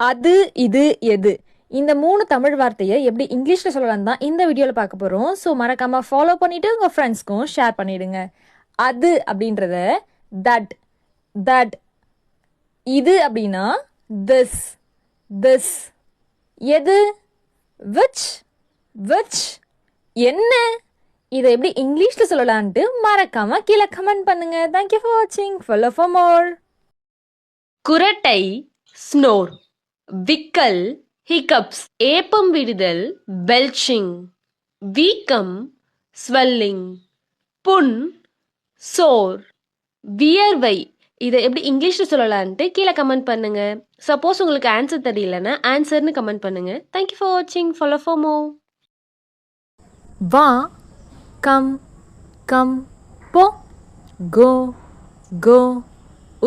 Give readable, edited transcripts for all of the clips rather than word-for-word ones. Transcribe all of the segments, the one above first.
அது இது எது இந்த 3 தமிழ் வார்த்தையை எப்படி இங்கிலீஷில் சொல்லலாம் தான் இந்த வீடியோவில் பார்க்க போகிறோம். ஸோ மறக்காமல் ஃபாலோ பண்ணிவிட்டு உங்கள் ஃப்ரெண்ட்ஸ்க்கும் ஷேர் பண்ணிவிடுங்க. அது அப்படின்றத தட் தட், இது அப்படின்னா திஸ் திஸ், எது விச் விச், என்ன இதை எப்படி இங்கிலீஷில் சொல்லலான்ட்டு மறக்காமல் கீழே கமெண்ட் பண்ணுங்க. தேங்க்யூ ஃபார் வாட்சிங். Follow for more. குரட்டை ஸ்னோர், விக்கல் ஹிக்கப்ஸ், ஏப்பம் விடுதல் பெல்ச்சிங், வீக்கம் ஸ்வெல்லிங், புண் சோர், வியர்வை இதை எப்படி இங்கிலீஷில் சொல்லலான்ட்டு கீழே கமெண்ட் பண்ணுங்க. சப்போஸ் உங்களுக்கு ஆன்சர் தெரியலன்னா ஆன்சர்னு கமெண்ட் பண்ணுங்க. தேங்க்யூ ஃபார் வாட்சிங். ஃபாலோ ஃபார் மோர். வா, கம் கம், போ, கோ கோ,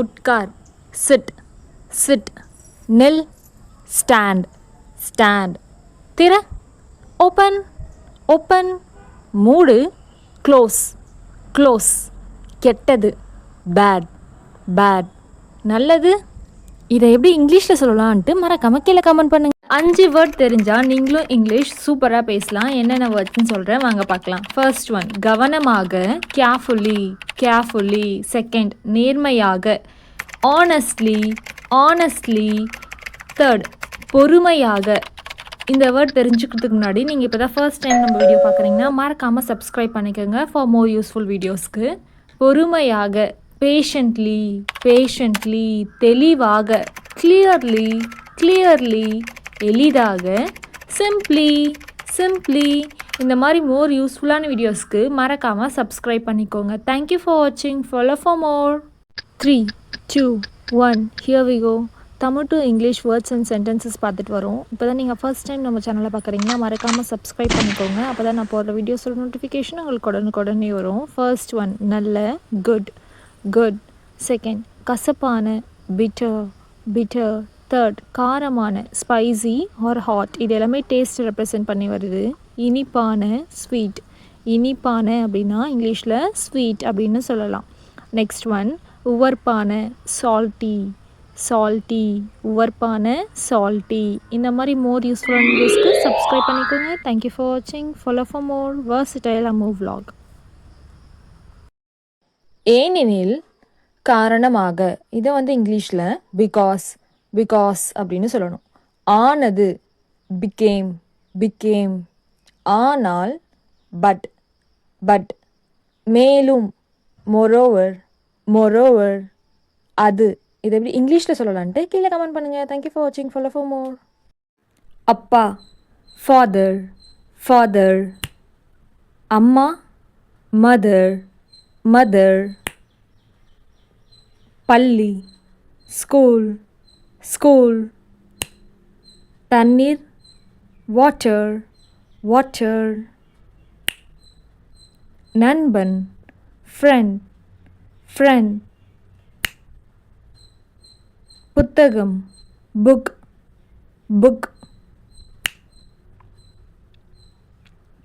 உட்கார் சிட் சிட், நில் ஸ்டாண்ட் ஸ்டாண்ட், திற ஓப்பன் ஓப்பன், மூடு க்ளோஸ் க்ளோஸ், கெட்டது பேட் பேட், நல்லது இதை எப்படி இங்கிலீஷில் சொல்லலான்ட்டு மறக்காமல் கீழே கமெண்ட் பண்ணுங்க. 5 வேர்ட் தெரிஞ்சால் நீங்களும் இங்கிலீஷ் சூப்பராக பேசலாம். என்னென்ன வேர்ட்ஸ்ன்னு சொல்கிறேன், வாங்க பார்க்கலாம். ஃபர்ஸ்ட் ஒன் கவனமாக, கேர்ஃபுல்லி கேர்ஃபுல்லி. செகண்ட் நேர்மையாக, ஆனஸ்ட்லி ஆனஸ்ட்லி. தேர்ட் பொறுமையாக. இந்த வேர்ட் தெரிஞ்சுக்கிறதுக்கு முன்னாடி நீங்கள் இப்போ தான் ஃபர்ஸ்ட் டைம் நம்ம வீடியோ பார்க்குறீங்கன்னா மறக்காமல் சப்ஸ்கிரைப் பண்ணிக்கோங்க ஃபார் மோர் யூஸ்ஃபுல் வீடியோஸ்க்கு. பொறுமையாக, பேஷண்ட்லி பேஷண்ட்லி. தெளிவாக, கிளியர்லி கிளியர்லி. எளிதாக, சிம்ப்ளி சிம்ப்ளி. இந்த மாதிரி மோர் யூஸ்ஃபுல்லான வீடியோஸ்க்கு மறக்காமல் சப்ஸ்கிரைப் பண்ணிக்கோங்க. தேங்க்யூ ஃபார் வாட்சிங். Follow for more. 3, 2, 1 here we go. Tamil to English words and sentences பார்த்துட்டு வரோம். இப்போ தான் நீங்கள் ஃபர்ஸ்ட் டைம் நம்ம சேனலை பார்க்குறீங்கன்னா மறக்காமல் சப்ஸ்கிரைப் பண்ணிக்கோங்க. அப்போ தான் நான் போடுற வீடியோஸோட நோட்டிஃபிகேஷன் உங்களுக்கு உடனுக்குடனே வரும். ஃபர்ஸ்ட் ஒன் நல்ல, குட் குட். செகண்ட் கசப்பான, பிட்டர் பிட்டர். தேர்ட் காரமான, ஸ்பைசி ஆர் ஹாட். இது எல்லாமே டேஸ்ட் ரெப்ரசன்ட் பண்ணி வருது. இனிப்பான, ஸ்வீட். இனிப்பான அப்படின்னா இங்கிலீஷில் ஸ்வீட் அப்படின்னு சொல்லலாம். நெக்ஸ்ட் ஒன் உவர்ப்பான, சால்ட்டி சால்ட்டி. உவர்ப்பான, சால்ட்டி. இந்த மாதிரி மோர் யூஸ்ஃபுல்லான வீடியோஸ்க்கு சப்ஸ்கிரைப் பண்ணிக்கோங்க. தேங்க்யூ ஃபார் வாட்சிங். Follow for more versatile Ammu vlog. ஏனெனில், காரணமாக. இதை இங்கிலீஷில் பிகாஸ் பிகாஸ் அப்படின்னு சொல்லணும். ஆனது, பிகேம் பிகேம். ஆனால், பட் பட். மேலும், மொரோவர் மொரோவர். அது இதை எப்படி இங்கிலீஷில் சொல்லலான்ட்டு கீழே கமெண்ட் பண்ணுங்கள். தேங்க்யூ ஃபார் வாட்சிங். Follow for more. அப்பா, ஃபாதர் ஃபாதர். அம்மா, மதர் மதர். பள்ளி, ஸ்கூல் ஸ்கூல். தண்ணீர், வாட்டர் வாட்டர். நண்பன், ஃப்ரெண்ட் ஃப்ரெண்ட். புத்தகம், புக் புக்.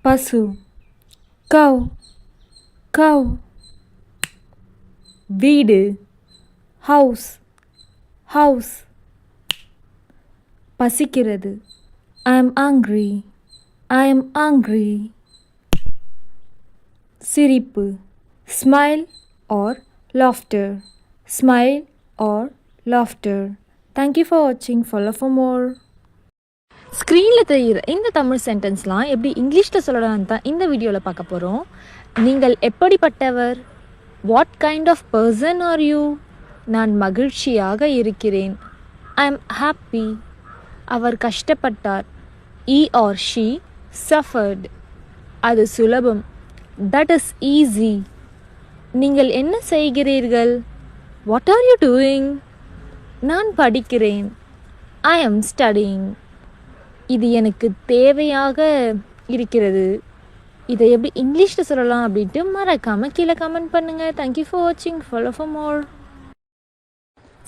பசு, கவ் கவ். வீடு, ஹவுஸ் ஹவுஸ். பசிக்கிறது, I am hungry I am hungry. சிரிப்பு, smile or laughter smile or laughter. Thank you for வாட்சிங். ஃபாலோ ஃபார் மோர். ஸ்க்ரீனில் தெரிகிற இந்த தமிழ் சென்டென்ஸ்லாம் எப்படி இங்கிலீஷில் சொல்லலான்னு தான் இந்த வீடியோவில் பார்க்க போகிறோம். நீங்கள் எப்படிப்பட்டவர்? What kind of person are you? நான் மகிழ்ச்சியாக இருக்கிறேன். I am happy. அவர் கஷ்டப்பட்டார். He or she suffered. அது சுலபம். That is easy. நீங்கள் என்ன செய்கிறீர்கள்? What are you doing? நான் படிக்கிறேன். I am studying. இது எனக்கு தேவையாக இருக்கிறது. இதை எப்படி இங்கிலீஷில் சொல்லலாம் அப்படின்ட்டு மறக்காமல் கீழே கமெண்ட் பண்ணுங்கள். தேங்க்யூ ஃபார் வாட்சிங். ஃபாலோ ஃபார் மோர்.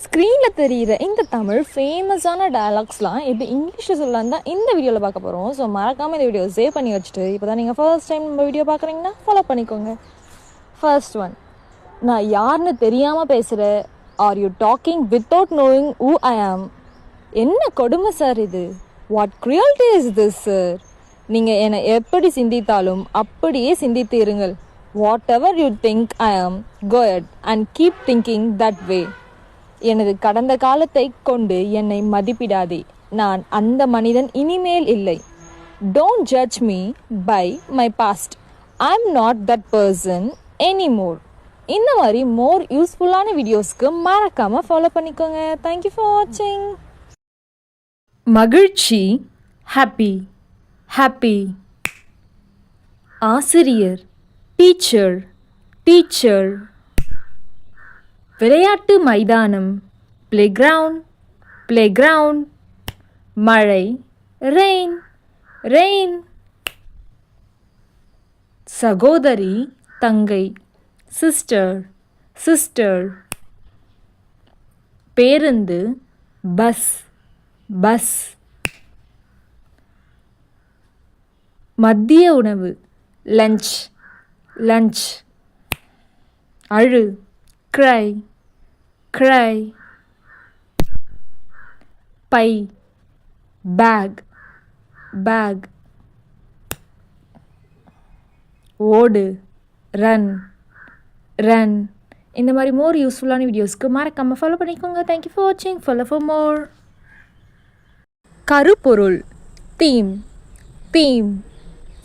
ஸ்க்ரீனில் தெரிகிற இந்த தமிழ் ஃபேமஸான டயலாக்ஸ்லாம் எப்படி இங்கிலீஷில் சொல்லலாம் தான் இந்த வீடியோவில் பார்க்க போகிறோம். ஸோ மறக்காமல் இந்த வீடியோ சேவ் பண்ணி வச்சுட்டு இப்போ தான் நீங்கள் ஃபர்ஸ்ட் டைம் நம்ம வீடியோ பார்க்குறீங்கன்னா ஃபாலோ பண்ணிக்கோங்க. ஃபர்ஸ்ட் ஒன், நான் யாருன்னு தெரியாமல் பேசுகிற. Are you talking without knowing who I ஆம்? என்ன கொடுமை சார் இது? What cruelty is this sir? நீங்கள் என்னை எப்படி சிந்தித்தாலும் அப்படியே சிந்தித்து இருங்கள். What ever you think I ஆம், go ahead and keep thinking that way. எனது கடந்த காலத்தை கொண்டு என்னை மதிப்பிடாதே. நான் அந்த மனிதன் இனிமேல் இல்லை. Don't judge me by my past. I'm not that person anymore. இந்த மாதிரி மோர் யூஸ்ஃபுல்லான வீடியோஸ்க்கு மறக்காமல் ஃபாலோ பண்ணிக்கோங்க. தேங்க்யூ ஃபார் வாட்சிங். மகிழ்ச்சி ஹாப்பி ஹாப்பி. ஆசிரியர் டீச்சர் டீச்சர். விளையாட்டு மைதானம் பிளேகிரவுண்ட் பிளேகிரவுண்ட். மழை ரெயின் ரெயின். சகோதரி தங்கை சிஸ்டர் சிஸ்டர். பேருந்து பஸ் பஸ். மதிய உணவு லஞ்ச் லஞ்ச். அழு cry cry. பை பேக் பேக். ஓடு ரன் ரன். இந்த மாதிரி மோர் யூஸ்ஃபுல்லான வீடியோஸ்க்கு மறக்காமல் ஃபாலோ பண்ணிக்கோங்க. தேங்க்யூ ஃபார் வாட்சிங். Follow for more. கருப்பொருள் தீம் தீம்.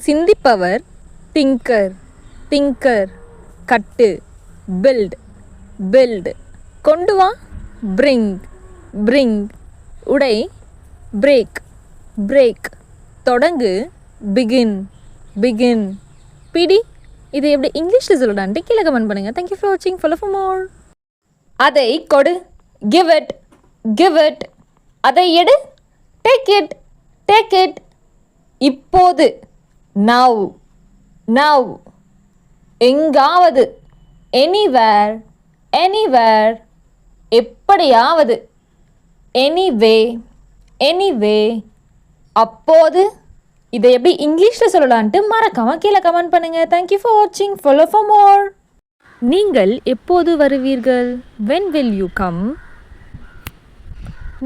சிந்திப்பவர் திங்கர் திங்கர். கட்டு பில்ட் பில்ட். கொண்டு வா பிரிங் பிரிங். உடை பிரேக் பிரேக். தொடங்கு பிகின் பிகின். பிடி இது எப்படி இங்கிலீஷில் சொல்லலான்ட்டு கீழே கமெண்ட் பண்ணுங்கள். தேங்க்யூ ஃபார் வாட்சிங். ஃபாலோ ஃபார் மோர். அதை கொடு கிவ் இட் கிவ் இட். அதை எடு டேக் இட் டேக் இட். இப்போது நவ் நவ். எங்காவது எனிவேர் எனிவேர். எப்படியாவது எனிவே எனிவே. அப்போது இதை எப்படி இங்கிலீஷில் சொல்லலான்ட்டு மறக்காமல் கீழே கமெண்ட் பண்ணுங்கள். தேங்க்யூ ஃபார் வாட்சிங். ஃபாலோ ஃபார் மோர். நீங்கள் எப்போது வருவீர்கள்? when will you come?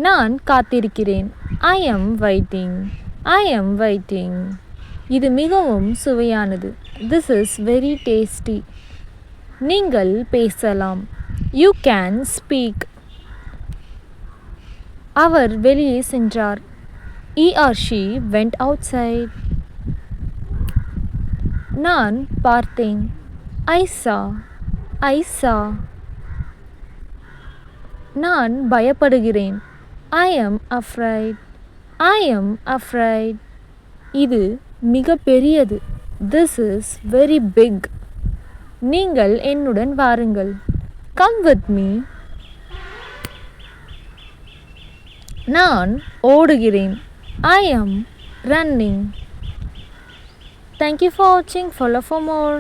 நான் காத்திருக்கிறேன். I am waiting I am waiting. இது மிகவும் சுவையானது. this is very tasty. நீங்கள் பேசலாம். you can speak. அவர் வெளியே சென்றார். he or she went outside. நான் பார்த்தேன். I saw I saw. நான் பயப்படுகிறேன். I am afraid I am afraid. இது மிக பெரியது. this is very big. நீங்கள் என்னுடன் வாருங்கள். come with me. நான் ஓடுகிறேன். I am running. Thank you for watching. Follow for more.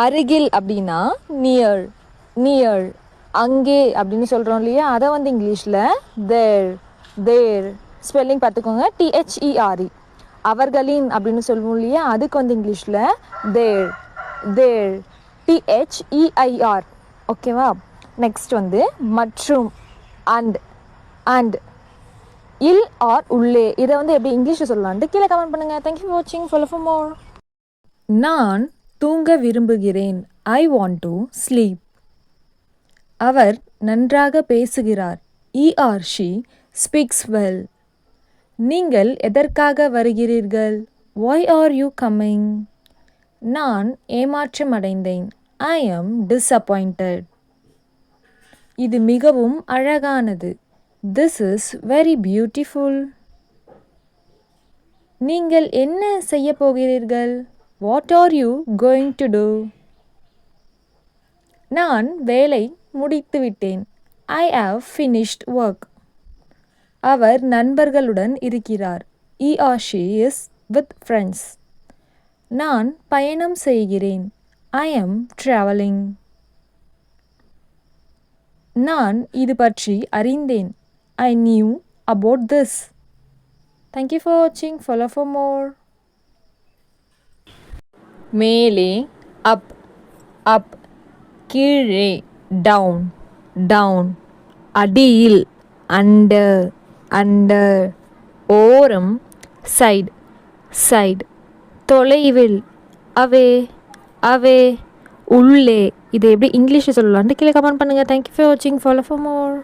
அருகில் அப்படின்னா நியர் நியர். அங்கே அப்படின்னு சொல்கிறோம் இல்லையா, அதை வந்து இங்கிலீஷில் தேர் தேர். ஸ்பெல்லிங் பார்த்துக்கோங்க, THERE. அவர்களின் அப்படின்னு சொல்லுவோம் இல்லையா, அதுக்கு வந்து இங்கிலீஷில் தேர் தேர், THEIR. ஓகேவா? நெக்ஸ்ட் வந்து மற்றும் அண்ட் அண்ட். இல் ஆர் உள்ளே, இதை வந்து எப்படி இங்கிலீஷில் சொல்லலான்ட்டு கீழே கமெண்ட் பண்ணுங்கள். தேங்க்யூ ஃபார் வாட்சிங். Follow for more. நான் தூங்க விரும்புகிறேன். I want to sleep. அவர் நன்றாக பேசுகிறார். he or she speaks well. நீங்கள் எதற்காக வருகிறீர்கள்? why are you coming? நான் ஏமாற்றமடைந்தேன். I am disappointed. இது மிகவும் அழகானது. this is very beautiful. நீங்கள் என்ன செய்ய போகிறீர்கள்? what are you going to do? நான் வேலை முடித்துவிட்டேன். I have finished work. அவர் நண்பர்களுடன் இருக்கிறார். he or she is with friends. நான் பயணம் செய்கிறேன். I am traveling. நான் இது பற்றி அறிந்தேன். I knew about this. Thank you for watching. Follow for more. மேலே up up. கீழே down down. அடியில் அண்டர் அண்டர், ஓரம் சைடு சைடு, தொலைவில் அவே அவே, உள்ளே. இதை எப்படி இங்கிலீஷில் சொல்லலான்ட்டு கீழே கமெண்ட் பண்ணுங்கள். தேங்க்யூ ஃபார் வாட்சிங். ஃபாலோ ஃபார் மோர்.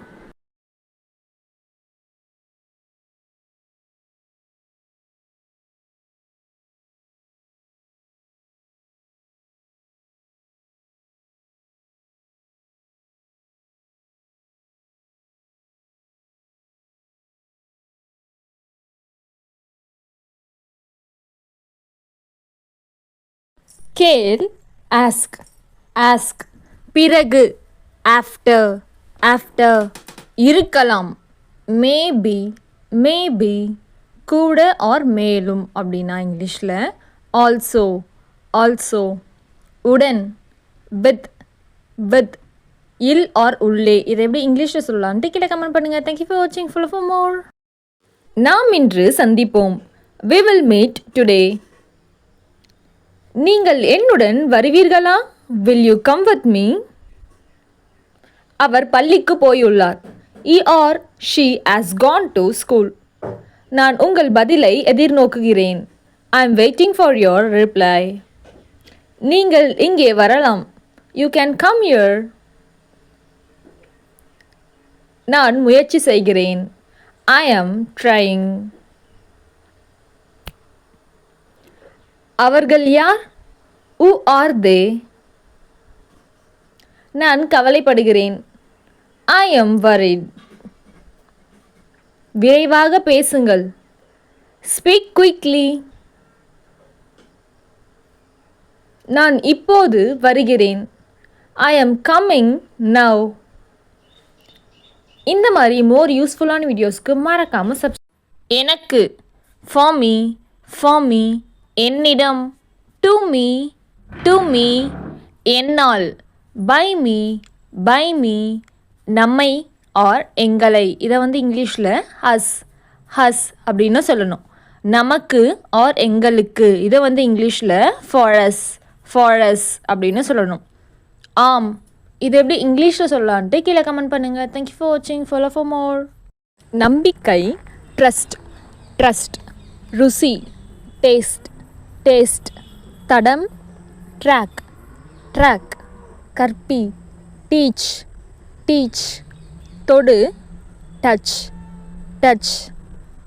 கேள் ஆஸ்க் ஆஸ்க், பிறகு ஆஃப்டர் ஆஃப்டர், இருக்கலாம் மேபி மேபி, கூட ஆர் மேலும் அப்படின்னா இங்கிலீஷில் ஆல்சோ ஆல்சோ, உடன் வித் வித், இல் ஆர் உள்ளே. இதை எப்படி இங்கிலீஷில் சொல்லலான்ட்டு கீழே கமெண்ட் பண்ணுங்கள். தேங்க்யூ ஃபார் வாட்சிங். ஃபாலோ ஃபார் மோர். நாம் இன்று சந்திப்போம். We will meet today. நீங்கள் என்னுடன் வருவீர்களா? Will you come with me? அவர் பள்ளிக்கு போயுள்ளார். He or she has gone to school. நான் உங்கள் பதிலை எதிர்நோக்குகிறேன். I am waiting for your reply. நீங்கள் இங்கே வரலாம். You can come here. நான் முயற்சி செய்கிறேன். I am trying. அவர்கள் யார்? Who are they? நான் கவலைப்படுகிறேன். I am worried. விரைவாக பேசுங்கள். Speak quickly. நான் இப்போது வருகிறேன். I am coming now. இந்த மாதிரி மோர் யூஸ்ஃபுல்லான வீடியோஸ்க்கு மறக்காமல் எனக்கு, for me, என்னிடம், to me, என்னால், by me, நம்மை ஆர் எங்களை. இதை இங்கிலீஷில் ஹஸ் அப்படின்னு சொல்லணும். நமக்கு ஆர் எங்களுக்கு. இதை இங்கிலீஷில் for us அப்படின்னு சொல்லணும். ஆம், இது எப்படி இங்கிலீஷில் சொல்லலான்ட்டு கீழே கமெண்ட் பண்ணுங்கள். தேங்க்யூ ஃபார் வாட்சிங். ஃபாலோ ஃபார் மோர். நம்பிக்கை ட்ரஸ்ட், ருசி டேஸ்ட், தடம் ட்ராக், கற்பி டீச், தொடு டச்,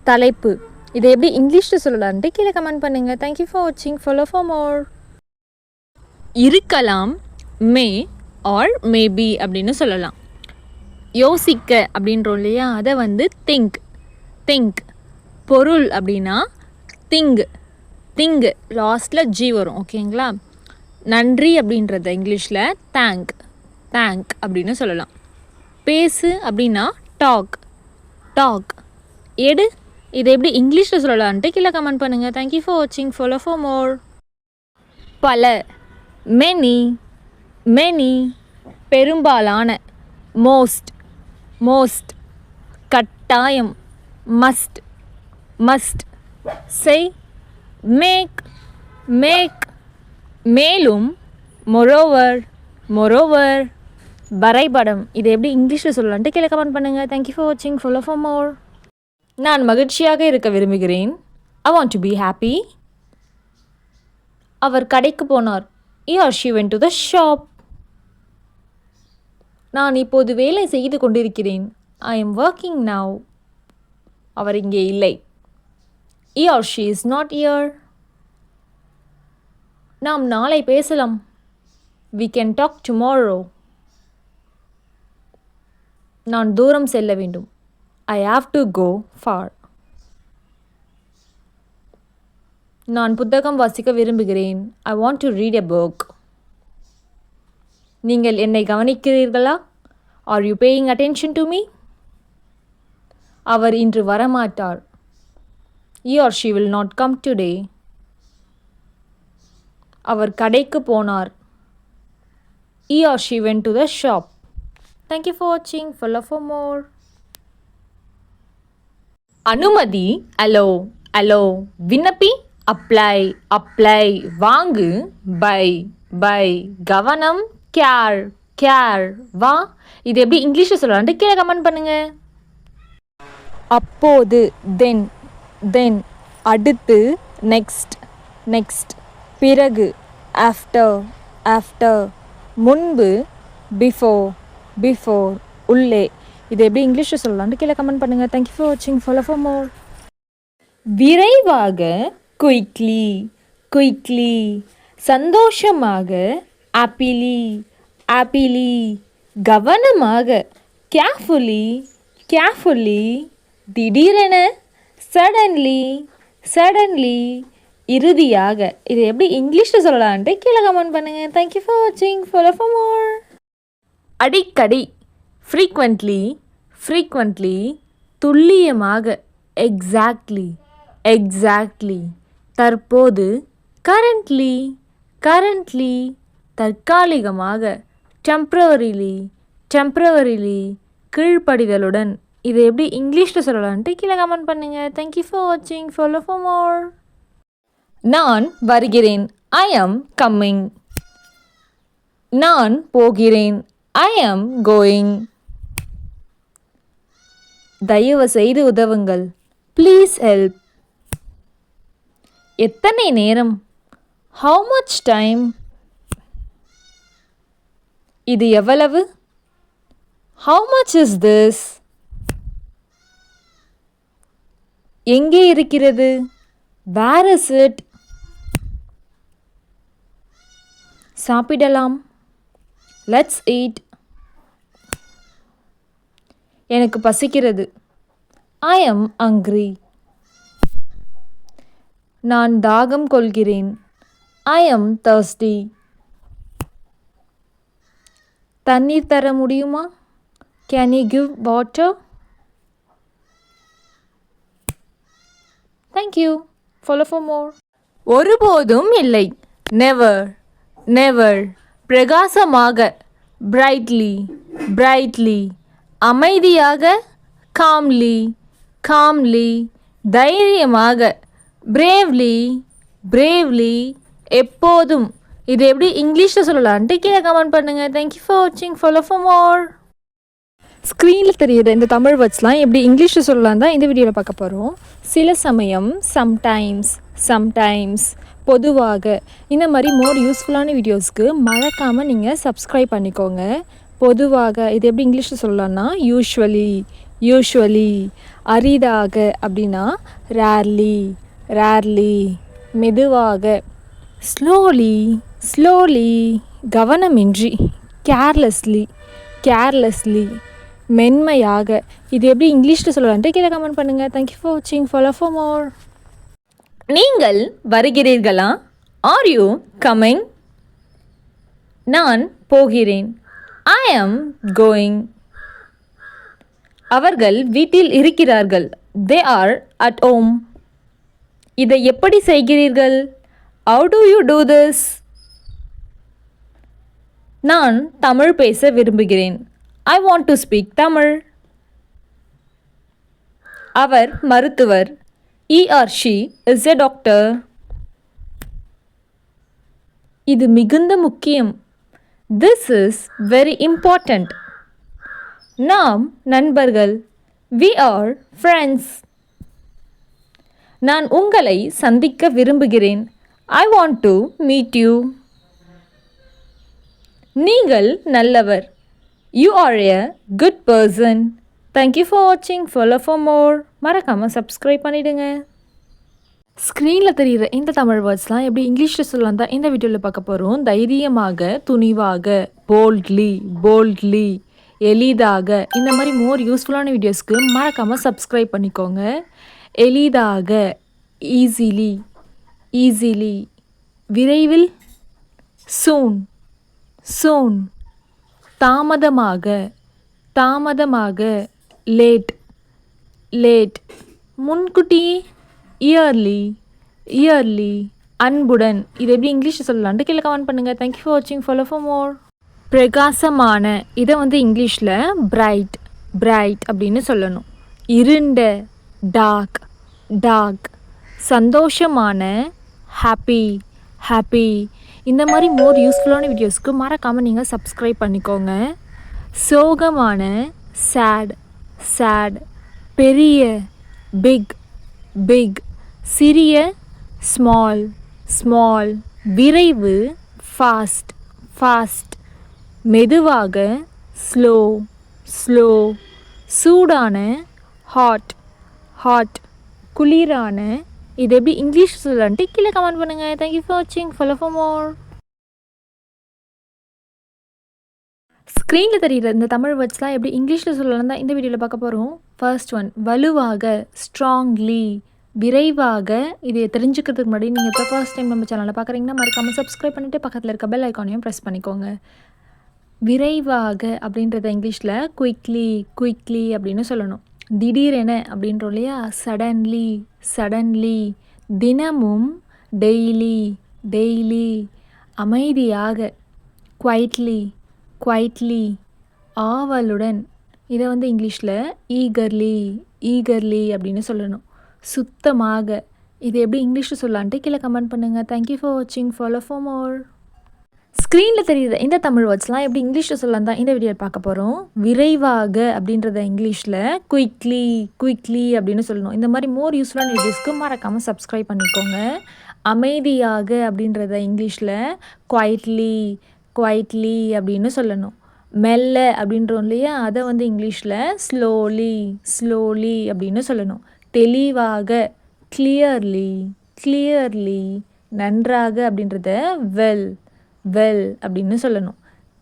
தலைப்பு. இதை எப்படி இங்கிலீஷில் சொல்லலான்ட்டு கீழே கமெண்ட் பண்ணுங்கள். தேங்க்யூ ஃபார் வாட்சிங். ஃபாலோ ஃபார் மோர். இருக்கலாம் மே ஆர் மேபி அப்படின்னு சொல்லலாம். யோசிக்க அப்படின்றோம் இல்லையா, அதை திங்க். பொருள் அப்படின்னா திங் லாஸ்ட்டில் ஜி வரும். ஓகேங்களா? நன்றி அப்படின்றத இங்கிலீஷில் தேங்க் அப்படின்னு சொல்லலாம். பேசு அப்படின்னா டாக். எடு, இதை எப்படி இங்கிலீஷில் சொல்லலான்ட்டு கீழே கமெண்ட் பண்ணுங்கள். தேங்க்யூ ஃபார் வாட்சிங். ஃபாலோ ஃபார் மோர். பல மெனி, பெரும்பாலான மோஸ்ட், கட்டாயம் மஸ்ட், செய் மேக், மேலும் மொரோவர், வரைபடம். இதை எப்படி இங்கிலீஷில் சொல்லலான்ட்டு கீழே கமெண்ட் பண்ணுங்கள். தேங்க்யூ ஃபார் வாட்சிங். Follow for more. நான் மகிழ்ச்சியாக இருக்க விரும்புகிறேன். I want to be happy. அவர் கடைக்கு போனார். He or she went to the shop. நான் இப்போது வேலை செய்து கொண்டிருக்கிறேன். I am working now. அவர் இங்கே இல்லை. He or she is not here. நாம் நாளை பேசலாம். We can talk tomorrow. நான் தூரம் செல்ல வேண்டும். I have to go far. நான் புத்தகம் வாசிக்க விரும்புகிறேன். I want to read a book. நீங்கள் என்னை கவனிக்கிறீர்களா? Are you paying attention to me? அவர் இன்று வரமாட்டார். He or she will not come today. அவர் கடைக்கு போனார். He or she went to the shop. Thank you for watching. Follow for more. அனுமதி allow, விண்ணப்பி apply, வாங்கு buy, கவனம் care, வா. இது எப்படி இங்கிலீஷில் சொல்லலான்ட்டு கீழே கமெண்ட் பண்ணுங்கள். அப்போது தென் அடுத்து நெக்ஸ்ட் பிறகு ஆஃப்டர் முன்பு பிஃபோர் உள்ளே. இது எப்படி இங்கிலீஷில் சொல்லலாம்னு கீழே கமெண்ட் பண்ணுங்கள். தேங்க்யூ ஃபார் வாட்சிங். ஃபாலோ ஃபார் மோர். விரைவாக குயிக்லி சந்தோஷமாக ஹாப்பிலி கவனமாக கேர்ஃபுல்லி திடீரென சடன்லி இறுதியாக. இது எப்படி இங்கிலீஷில் சொல்லலான்ட்டு கீழே கமெண்ட் பண்ணுங்கள். தேங்க்யூ ஃபார் வாட்சிங். ஃபாலோ ஃபார் மோர். அடிக்கடி ஃப்ரீக்வெண்ட்லி துல்லியமாக எக்ஸாக்ட்லி தற்போது கரண்ட்லி தற்காலிகமாக டெம்பரவரிலி கீழ்ப்படிதலுடன். இது எப்படி இங்கிலீஷில் சொல்லலான்ட்டு கீழே கமெண்ட் பண்ணுங்கள். தேங்க்யூ ஃபார் வாட்சிங். Follow for more. நான் வருகிறேன். ஐ ஆம் கம்மிங். நான் போகிறேன். ஐ ஆம் கோயிங். தயவு செய்து உதவுங்கள். Please help. எத்தனை நேரம்? How much time? இது எவ்வளவு? How much is this? எங்கே இருக்கிறது? Where is it? சாப்பிடலாம். Let's eat. எனக்கு பசிக்கிறது. I am hungry. நான் தாகம் கொள்கிறேன். I am thirsty. தண்ணீர் தர முடியுமா? Can you give water? Thank you. Follow for more. ஒருபோதும் இல்லை. நெவர் பிரகாசமாக பிரைட்லி அமைதியாக காம்லி தைரியமாக பிரேவ்லி எப்போதும். இது எப்படி இங்கிலீஷில் சொல்லலான்ட்டு கீழே கமெண்ட் பண்ணுங்கள். தேங்க்யூ ஃபார் வாட்சிங். ஃபாலோ ஃபார் மோர். ஸ்க்ரீனில் தெரியுற இந்த தமிழ் வேர்ட்ஸ்லாம் எப்படி இங்கிலீஷில் சொல்லலாம் தான் இந்த வீடியோவில் பார்க்க போகிறோம். சில சமயம், சம்டைம்ஸ், பொதுவாக, இந்த மாதிரி மோர் யூஸ்ஃபுல்லான வீடியோஸ்க்கு மறக்காமல் நீங்கள் சப்ஸ்கிரைப் பண்ணிக்கோங்க. பொதுவாக இது எப்படி இங்கிலீஷில் சொல்லலாம்னா யூஷுவலி அரிதாக அப்படின்னா ரேர்லி மெதுவாக ஸ்லோலி கவனமின்றி கேர்லெஸ்லி மென்மையாக. இது எப்படி இங்கிலீஷில் சொல்லலான்ட்டு கீழே கமெண்ட் பண்ணுங்கள். தேங்க்யூ ஃபார் வாட்சிங். ஃபாலோ ஃபார் மோர். நீங்கள் வருகிறீர்களா? Are you coming? நான் போகிறேன். ஐ ஆம் கோயிங். அவர்கள் வீட்டில் இருக்கிறார்கள். They are at home. இதை எப்படி செய்கிறீர்கள்? How do you do this? நான் தமிழ் பேச விரும்புகிறேன். I want to speak Tamil. அவர் மருத்துவர். He or she is a doctor. இது மிகுந்த முக்கியம். This is very important. நாம் நண்பர்கள். We are friends. நான் உங்களை சந்திக்க விரும்புகிறேன். I want to meet you. நீங்கள் நல்லவர். You are a good person. Thank you for watching. Follow for more. மறக்காமல் சப்ஸ்கிரைப் பண்ணிவிடுங்க. ஸ்க்ரீனில் தெரிகிற இந்த தமிழ் வேர்ட்ஸ்லாம் எப்படி இங்கிலீஷில் சொல்லலாம் தான் இந்த வீடியோவில் பார்க்க போகிறோம். தைரியமாக, துணிவாக, போல்ட்லி, எளிதாக. இந்த மாதிரி மோர் யூஸ்ஃபுல்லான வீடியோஸ்க்கு மறக்காமல் சப்ஸ்கிரைப் பண்ணிக்கோங்க. எளிதாக, ஈஸிலி, விரைவில், சூன், தாமதமாக, லேட், முன்கூட்டியே, இயர்லி, அன்புடன். இது எப்படி இங்கிலீஷில் சொல்லலான்ட்டு கீழே கமெண்ட் பண்ணுங்கள். தேங்க்யூ ஃபார் வாட்சிங். ஃபாலோ ஃபார் மோர். பிரகாசமான, இதை வந்து இங்கிலீஷில் பிரைட் அப்படின்னு சொல்லணும். இருண்ட, டார்க். சந்தோஷமான, ஹாப்பி. இந்த மாதிரி மோர் யூஸ்ஃபுல்லான வீடியோஸ்க்கு மறக்காமல் நீங்கள் சப்ஸ்கிரைப் பண்ணிக்கோங்க. சோகமான, சேட். பெரிய பிக் பிக், சிறிய ஸ்மால் ஸ்மால், விரைவு ஃபாஸ்ட் ஃபாஸ்ட், மெதுவாக ஸ்லோ ஸ்லோ, சூடான ஹாட் ஹாட், குளிரான. இது எப்படி இங்கிலீஷ் சொல்லலான்ட்டு கீழே கமெண்ட் பண்ணுங்கள். தேங்க்யூ ஃபார் வாட்சிங். ஃபாலோ ஃபார் மோர். ஸ்க்ரீனில் தெரிகிற இந்த தமிழ் வேர்ட்ஸ்லாம் எப்படி இங்கிலீஷில் சொல்லலாம் தான் இந்த வீடியோவில் பார்க்க போகிறோம். ஃபர்ஸ்ட் ஒன் வலுவாக, ஸ்ட்ராங்லி, விரைவாக. இதை தெரிஞ்சுக்கிறதுக்கு முன்னாடி நீங்கள் இப்போ ஃபர்ஸ்ட் டைம் நம்ம சேனலில் பார்க்குறீங்கன்னா மறக்காமல் சப்ஸ்கிரைப் பண்ணிவிட்டு பக்கத்தில் இருக்க பெல் ஐக்கானையும் ப்ரெஸ் பண்ணிக்கோங்க. விரைவாக அப்படின்றத இங்கிலீஷில் குயிக்லி குயிக்லி அப்படின்னு சொல்லணும். திடீரென அப்படின்றோம் இல்லையா, சடன்லி சடன்லி. தினமும் டெய்லி டெய்லி. அமைதியாக குவைட்லி குவைட்லி. ஆவலுடன், இதை வந்து இங்கிலீஷில் ஈகர்லி ஈகர்லி அப்படின்னு சொல்லணும். சுத்தமாக, இது எப்படி இங்கிலீஷில் சொல்லலான்ட்டு கீழே கமெண்ட் பண்ணுங்கள். தேங்க்யூ ஃபார் வாட்சிங். ஃபாலோ ஃபார் மோர். ஸ்க்ரீனில் தெரியுது இந்த தமிழ் வேர்ட்ஸ்லாம் எப்படி இங்கிலீஷில் சொல்லலாம் தான் இந்த வீடியோவில் பார்க்க போகிறோம். விரைவாக அப்படின்றத இங்கிலீஷில் குயிக்லி குயிக்லி அப்படின்னு சொல்லணும். இந்த மாதிரி மோர் யூஸ்ஃபுல்லான வீடியோஸ்க்கு மறக்காமல் சப்ஸ்கிரைப் பண்ணிக்கோங்க. அமைதியாக அப்படின்றத இங்கிலீஷில் குவைட்லி குவைட்லி அப்படின்னு சொல்லணும். மெல்ல அப்படின்றோம் இல்லையா, அதை வந்து இங்கிலீஷில் ஸ்லோலி ஸ்லோலி அப்படின்னு சொல்லணும். தெளிவாக கிளியர்லி கிளியர்லி. நன்றாக அப்படின்றத வெல் வெல் அப்படின்னு சொல்லணும்.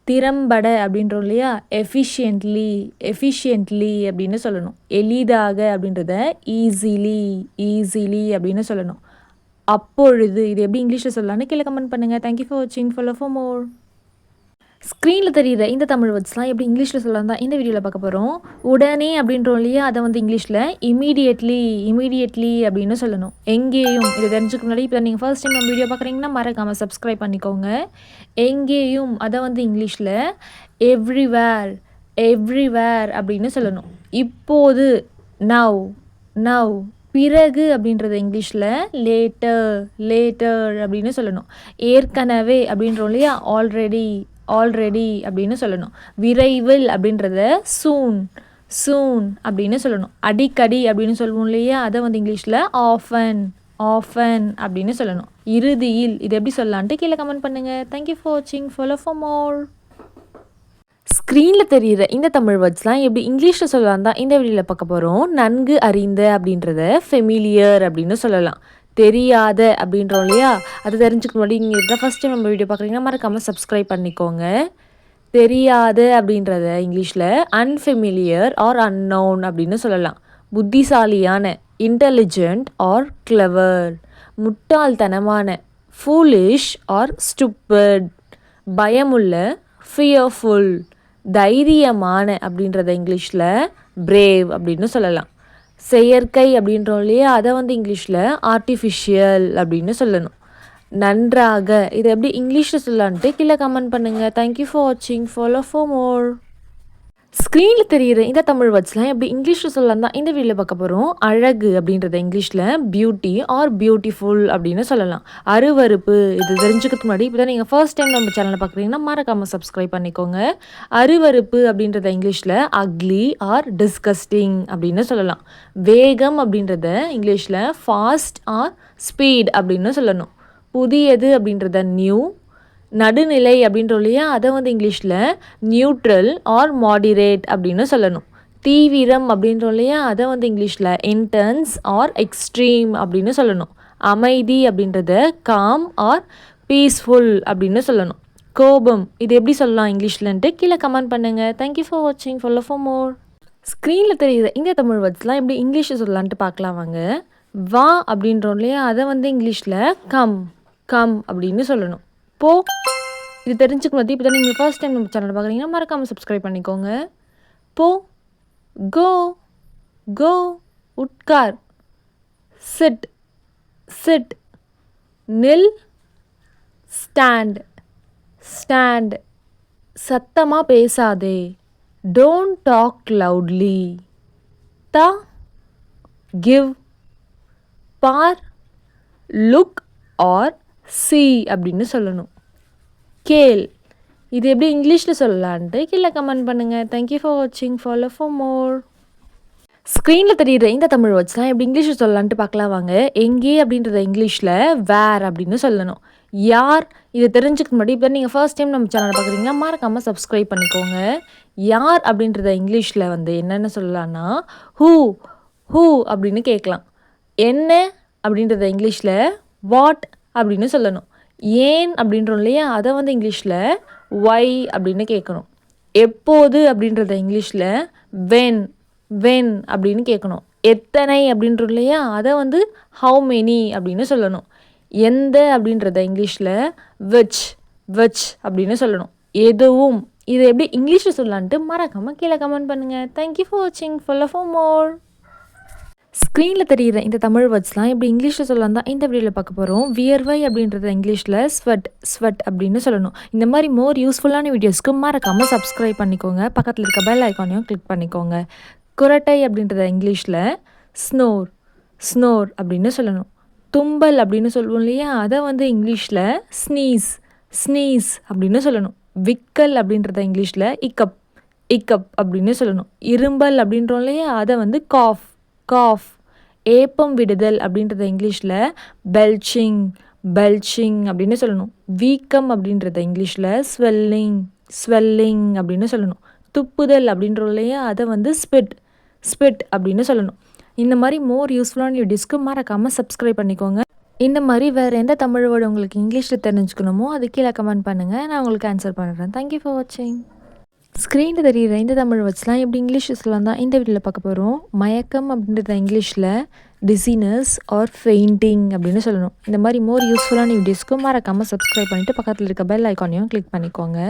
திறம்பட அப்படின்றோம் இல்லையா, எஃபிஷியன்ட்லி எஃபிஷியன்ட்லி அப்படின்னு சொல்லணும். எளிதாக அப்படின்றத ஈஸிலி ஈஸிலி அப்படின்னு சொல்லணும். அப்பொழுது, இது எப்படி இங்கிலீஷில் சொல்லலாம்னு கீழே கமெண்ட் பண்ணுங்கள். தேங்க்யூ ஃபார் வாட்சிங். ஃபாலோ ஃபார் மோர். ஸ்க்ரீனில் தெரிகிற இந்த தமிழ் வேர்ட்ஸ்லாம் எப்படி இங்கிலீஷில் சொல்லலாம் தான் இந்த வீடியோவில் பார்க்க போகிறோம். உடனே அப்படின்றோம் இல்லையா, அதை வந்து இங்கிலீஷில் இமீடியட்லி இமீடியட்லி அப்படின்னு சொல்லணும். எங்கேயும், இதை தெரிஞ்சுக்க முன்னாடி இப்போ நீங்கள் ஃபர்ஸ்ட் டைம் நம்ம வீடியோ பார்க்குறீங்கன்னா மறக்காமல் சப்ஸ்கிரைப் பண்ணிக்கோங்க. எங்கேயும், அதை வந்து இங்கிலீஷில் எவ்ரிவேர் எவ்ரிவேர் அப்படின்னு சொல்லணும். இப்போது நவ் நவ். பிறகு அப்படின்றத இங்கிலீஷில் லேட்டர் லேட்டர் அப்படின்னு சொல்லணும். ஏற்கனவே அப்படின்றோம் இல்லையா, ஆல்ரெடி ஆல்ரெடி அப்படின்னு சொல்லணும். விரைவில் அப்படின்றத சூன் சூன் அப்படின்னு சொல்லணும். அடிக்கடி அப்படின்னு சொல்லுவோம் இல்லையா, அதை வந்து இங்கிலீஷில் ஆஃபன் ஆஃபன் அப்படின்னு சொல்லணும். இறுதியில், இது எப்படி சொல்லலான்ட்டு கீழே கமெண்ட் பண்ணுங்கள். தேங்க்யூ ஃபார் வாட்சிங். ஃபாலோ ஃபார் மோர். ஸ்க்ரீனில் தெரிகிற இந்த தமிழ் வேர்ட்ஸ்லாம் எப்படி இங்கிலீஷில் சொல்லலாம் தான் இந்த வீடியோவில் பார்க்க போகிறோம். நன்கு அறிந்த அப்படின்றத ஃபெமிலியர் அப்படின்னு சொல்லலாம். தெரியாத அப்படின்றோம் இல்லையா, அது தெரிஞ்சுக்க முன்னாடி நீங்கள் இதுதான் ஃபஸ்ட் டைம் நம்ம வீடியோ பார்க்குறீங்கன்னா மறக்காமல் சப்ஸ்கிரைப் பண்ணிக்கோங்க. தெரியாத அப்படின்றத இங்கிலீஷில் அன்ஃபெமிலியர் ஆர் அன்னோன் அப்படின்னு சொல்லலாம். புத்திசாலியான இன்டெலிஜென்ட் ஆர் கிளவர். முட்டாள்தனமான ஃபூலிஷ் ஆர் ஸ்டூப்பிட். பயமுள்ள ஃபியர்ஃபுல். தைரியமான அப்படின்றத இங்கிலீஷில் பிரேவ் அப்படின்னு சொல்லலாம். செயற்கை அப்படின்றோம் இல்லையா, அதை வந்து இங்கிலீஷில் ஆர்டிஃபிஷியல் அப்படின்னு சொல்லணும். நன்றாக, இதை எப்படி இங்கிலீஷில் சொல்லலான்ட்டு கீழே கமெண்ட் பண்ணுங்கள். தேங்க்யூ ஃபார் வாட்சிங். ஃபாலோ ஃபார் மோர். ஸ்க்ரீனில் தெரிகிற இந்த தமிழ் வேர்ட்ஸ்லாம் எப்படி இங்கிலீஷில் சொல்லலாம் தான் இந்த வீடியோவில் பார்க்க போகிறோம். அழகு அப்படின்றத இங்கிலீஷில் பியூட்டி ஆர் பியூட்டிஃபுல் அப்படின்னு சொல்லலாம். அருவருப்பு, இது தெரிஞ்சுக்கிறதுக்கு முன்னாடி இப்போ தான் நீங்கள் ஃபர்ஸ்ட் டைம் நம்ம சேனலை பார்க்குறீங்கன்னா மறக்காமல் சப்ஸ்கிரைப் பண்ணிக்கோங்க. அருவருப்பு அப்படின்றத இங்கிலீஷில் அக்லி ஆர் டிஸ்கஸ்டிங் அப்படின்னு சொல்லலாம். வேகம் அப்படின்றத இங்கிலீஷில் ஃபாஸ்ட் ஆர் ஸ்பீட் அப்படின்னு சொல்லணும். புதியது அப்படின்றத நியூ. நடுநிலை அப்படின்றோம் இல்லையா, அதை வந்து இங்கிலீஷில் நியூட்ரல் ஆர் மாடிரேட் அப்படின்னு சொல்லணும். தீவிரம் அப்படின்றோம் இல்லையா, அதை வந்து இங்கிலீஷில் இன்டென்ஸ் ஆர் எக்ஸ்ட்ரீம் அப்படின்னு சொல்லணும். அமைதி அப்படின்றத காம் ஆர் பீஸ்ஃபுல் அப்படின்னு சொல்லணும். கோபம், இது எப்படி சொல்லலாம் இங்கிலீஷ்லன்ட்டு கீழே கமெண்ட் பண்ணுங்கள். தேங்க்யூ ஃபார் வாட்சிங். ஃபாலோ ஃபார் மோர். ஸ்க்ரீனில் தெரியுது இந்த தமிழ் வேர்ட்ஸ்லாம் எப்படி இங்கிலீஷில் சொல்லலான்ட்டு பார்க்கலாம் வாங்க. வா அப்படின்றோம் இல்லையா, அதை வந்து இங்கிலீஷில் கம் கம் அப்படின்னு சொல்லணும். போ, இது தெரிஞ்சுக்கணும். இப்போ தான் நீங்கள் ஃபர்ஸ்ட் டைம் நம்ம சேனல் பார்க்குறீங்கன்னா மறக்காமல் சப்ஸ்கிரைப் பண்ணிக்கோங்க. போ, கோ கோ. உட்கார், சிட் சிட். நில், ஸ்டாண்ட் ஸ்டாண்ட். சத்தமாக பேசாதே, டோன்ட் டாக் லவுட்லி. தா, கிவ். பார், லுக் ஆர் சி அப்படின்னு சொல்லணும். கேள், இது எப்படி இங்கிலீஷில் சொல்லலான்ட்டு கீழே கமெண்ட் பண்ணுங்கள். தேங்க்யூ ஃபார் வாட்சிங். ஃபாலோ ஃபார் மோர். ஸ்க்ரீனில் தெரியுற இந்த தமிழ் வேர்ட்ஸ்லாம் எப்படி இங்கிலீஷில் சொல்லலான்ட்டு பார்க்கலாம் வாங்க. எங்கே அப்படின்றத இங்கிலீஷில் வேர் அப்படின்னு சொல்லணும். யார் இதை தெரிஞ்சுக்க முன்னாடி இப்போ நீங்கள் ஃபர்ஸ்ட் டைம் நம்ம சேனலை பார்க்குறீங்கன்னா மறக்காமல் சப்ஸ்கிரைப் பண்ணிக்கோங்க. யார் அப்படின்றத இங்கிலீஷில் என்னென்னு சொல்லலான்னா ஹூ ஹூ அப்படின்னு கேட்கலாம். என்ன அப்படின்றத இங்கிலீஷில் வாட் அப்படின்னு சொல்லணும். ஏன் அப்படின்றோம் இல்லையா, அதை இங்கிலீஷில் ஒய் அப்படின்னு கேட்கணும். எப்போது அப்படின்றத இங்கிலீஷில் வென் அப்படின்னு கேட்கணும். எத்தனை அப்படின்றோம் இல்லையா, அதை ஹவு மெனி அப்படின்னு சொல்லணும். எந்த அப்படின்றத இங்கிலீஷில் விச் அப்படின்னு சொல்லணும். எதுவும் இதை எப்படி இங்கிலீஷில் சொல்லலான்ட்டு மறக்காமல் கீழே கமெண்ட் பண்ணுங்கள். தேங்க்யூ ஃபார் வாட்சிங். ஃபாலோ ஃபார் மோர். ஸ்க்ரீனில் தெரியுற இந்த தமிழ் வேர்ட்ஸ்லாம் எப்படி இங்கிலீஷில் சொல்லலாம் தான் இந்த வீடியோவில் பார்க்க போகிறோம். வியர்வை அப்படின்றத இங்கிலீஷில் ஸ்வெட் அப்படின்னு சொல்லணும். இந்த மாதிரி மோர் யூஸ்ஃபுல்லான வீடியோஸ்க்கு மறக்காமல் சப்ஸ்கிரைப் பண்ணிக்கோங்க. பக்கத்தில் இருக்க பெல் ஐக்கானையும் கிளிக் பண்ணிக்கோங்க. குரட்டை அப்படின்றத இங்கிலீஷில் ஸ்னோர் அப்படின்னு சொல்லணும். தும்பல் அப்படின்னு சொல்லுவோம் இல்லையா, அதை இங்கிலீஷில் ஸ்னீஸ் அப்படின்னு சொல்லணும். விக்கல் அப்படின்றத இங்கிலீஷில் இக்கப் அப்படின்னு சொல்லணும். இரும்பல் அப்படின்றோம் இல்லையா, அதை காஃப். ஏப்பம் விடுதல் அப்படின்றத இங்கிலீஷில் பெல்ச்சிங் அப்படின்னு சொல்லணும். வீக்கம் அப்படின்றத இங்கிலீஷில் ஸ்வெல்லிங் அப்படின்னு சொல்லணும். துப்புதல் அப்படின்றோம் இல்லையா, அதை ஸ்பிட் அப்படின்னு சொல்லணும். இந்த மாதிரி மோர் யூஸ்ஃபுல்லான வீடியோஸ்க்கு மறக்காமல் சப்ஸ்கிரைப் பண்ணிக்கோங்க. இந்த மாதிரி வேறு எந்த தமிழ் வேர்டு உங்களுக்கு இங்கிலீஷில் தெரிஞ்சுக்கணுமோ அது கீழே கமெண்ட் பண்ணுங்கள், நான் உங்களுக்கு ஆன்சர் பண்ணுறேன். தேங்க்யூ ஃபார் வாட்சிங். ஸ்க்ரீனில் தெரியுற இந்த தமிழ் வேர்ட்ஸ்லாம் எப்படி இங்கிலீஷில் சொல்லலாம் தான் இந்த வீடியோவில் பார்க்க போகிறோம். மயக்கம் அப்படின்றத இங்கிலீஷில் டிசினஸ் ஆர் ஃபெயிண்டிங் அப்படின்னு சொல்லணும். இந்த மாதிரி மோர் யூஸ்ஃபுல்லான வீடியோஸ்க்கு மறக்காமல் சப்ஸ்கிரைப் பண்ணிவிட்டு பக்கத்தில் இருக்க பெல் ஐக்கானையும் கிளிக் பண்ணிக்கோங்க.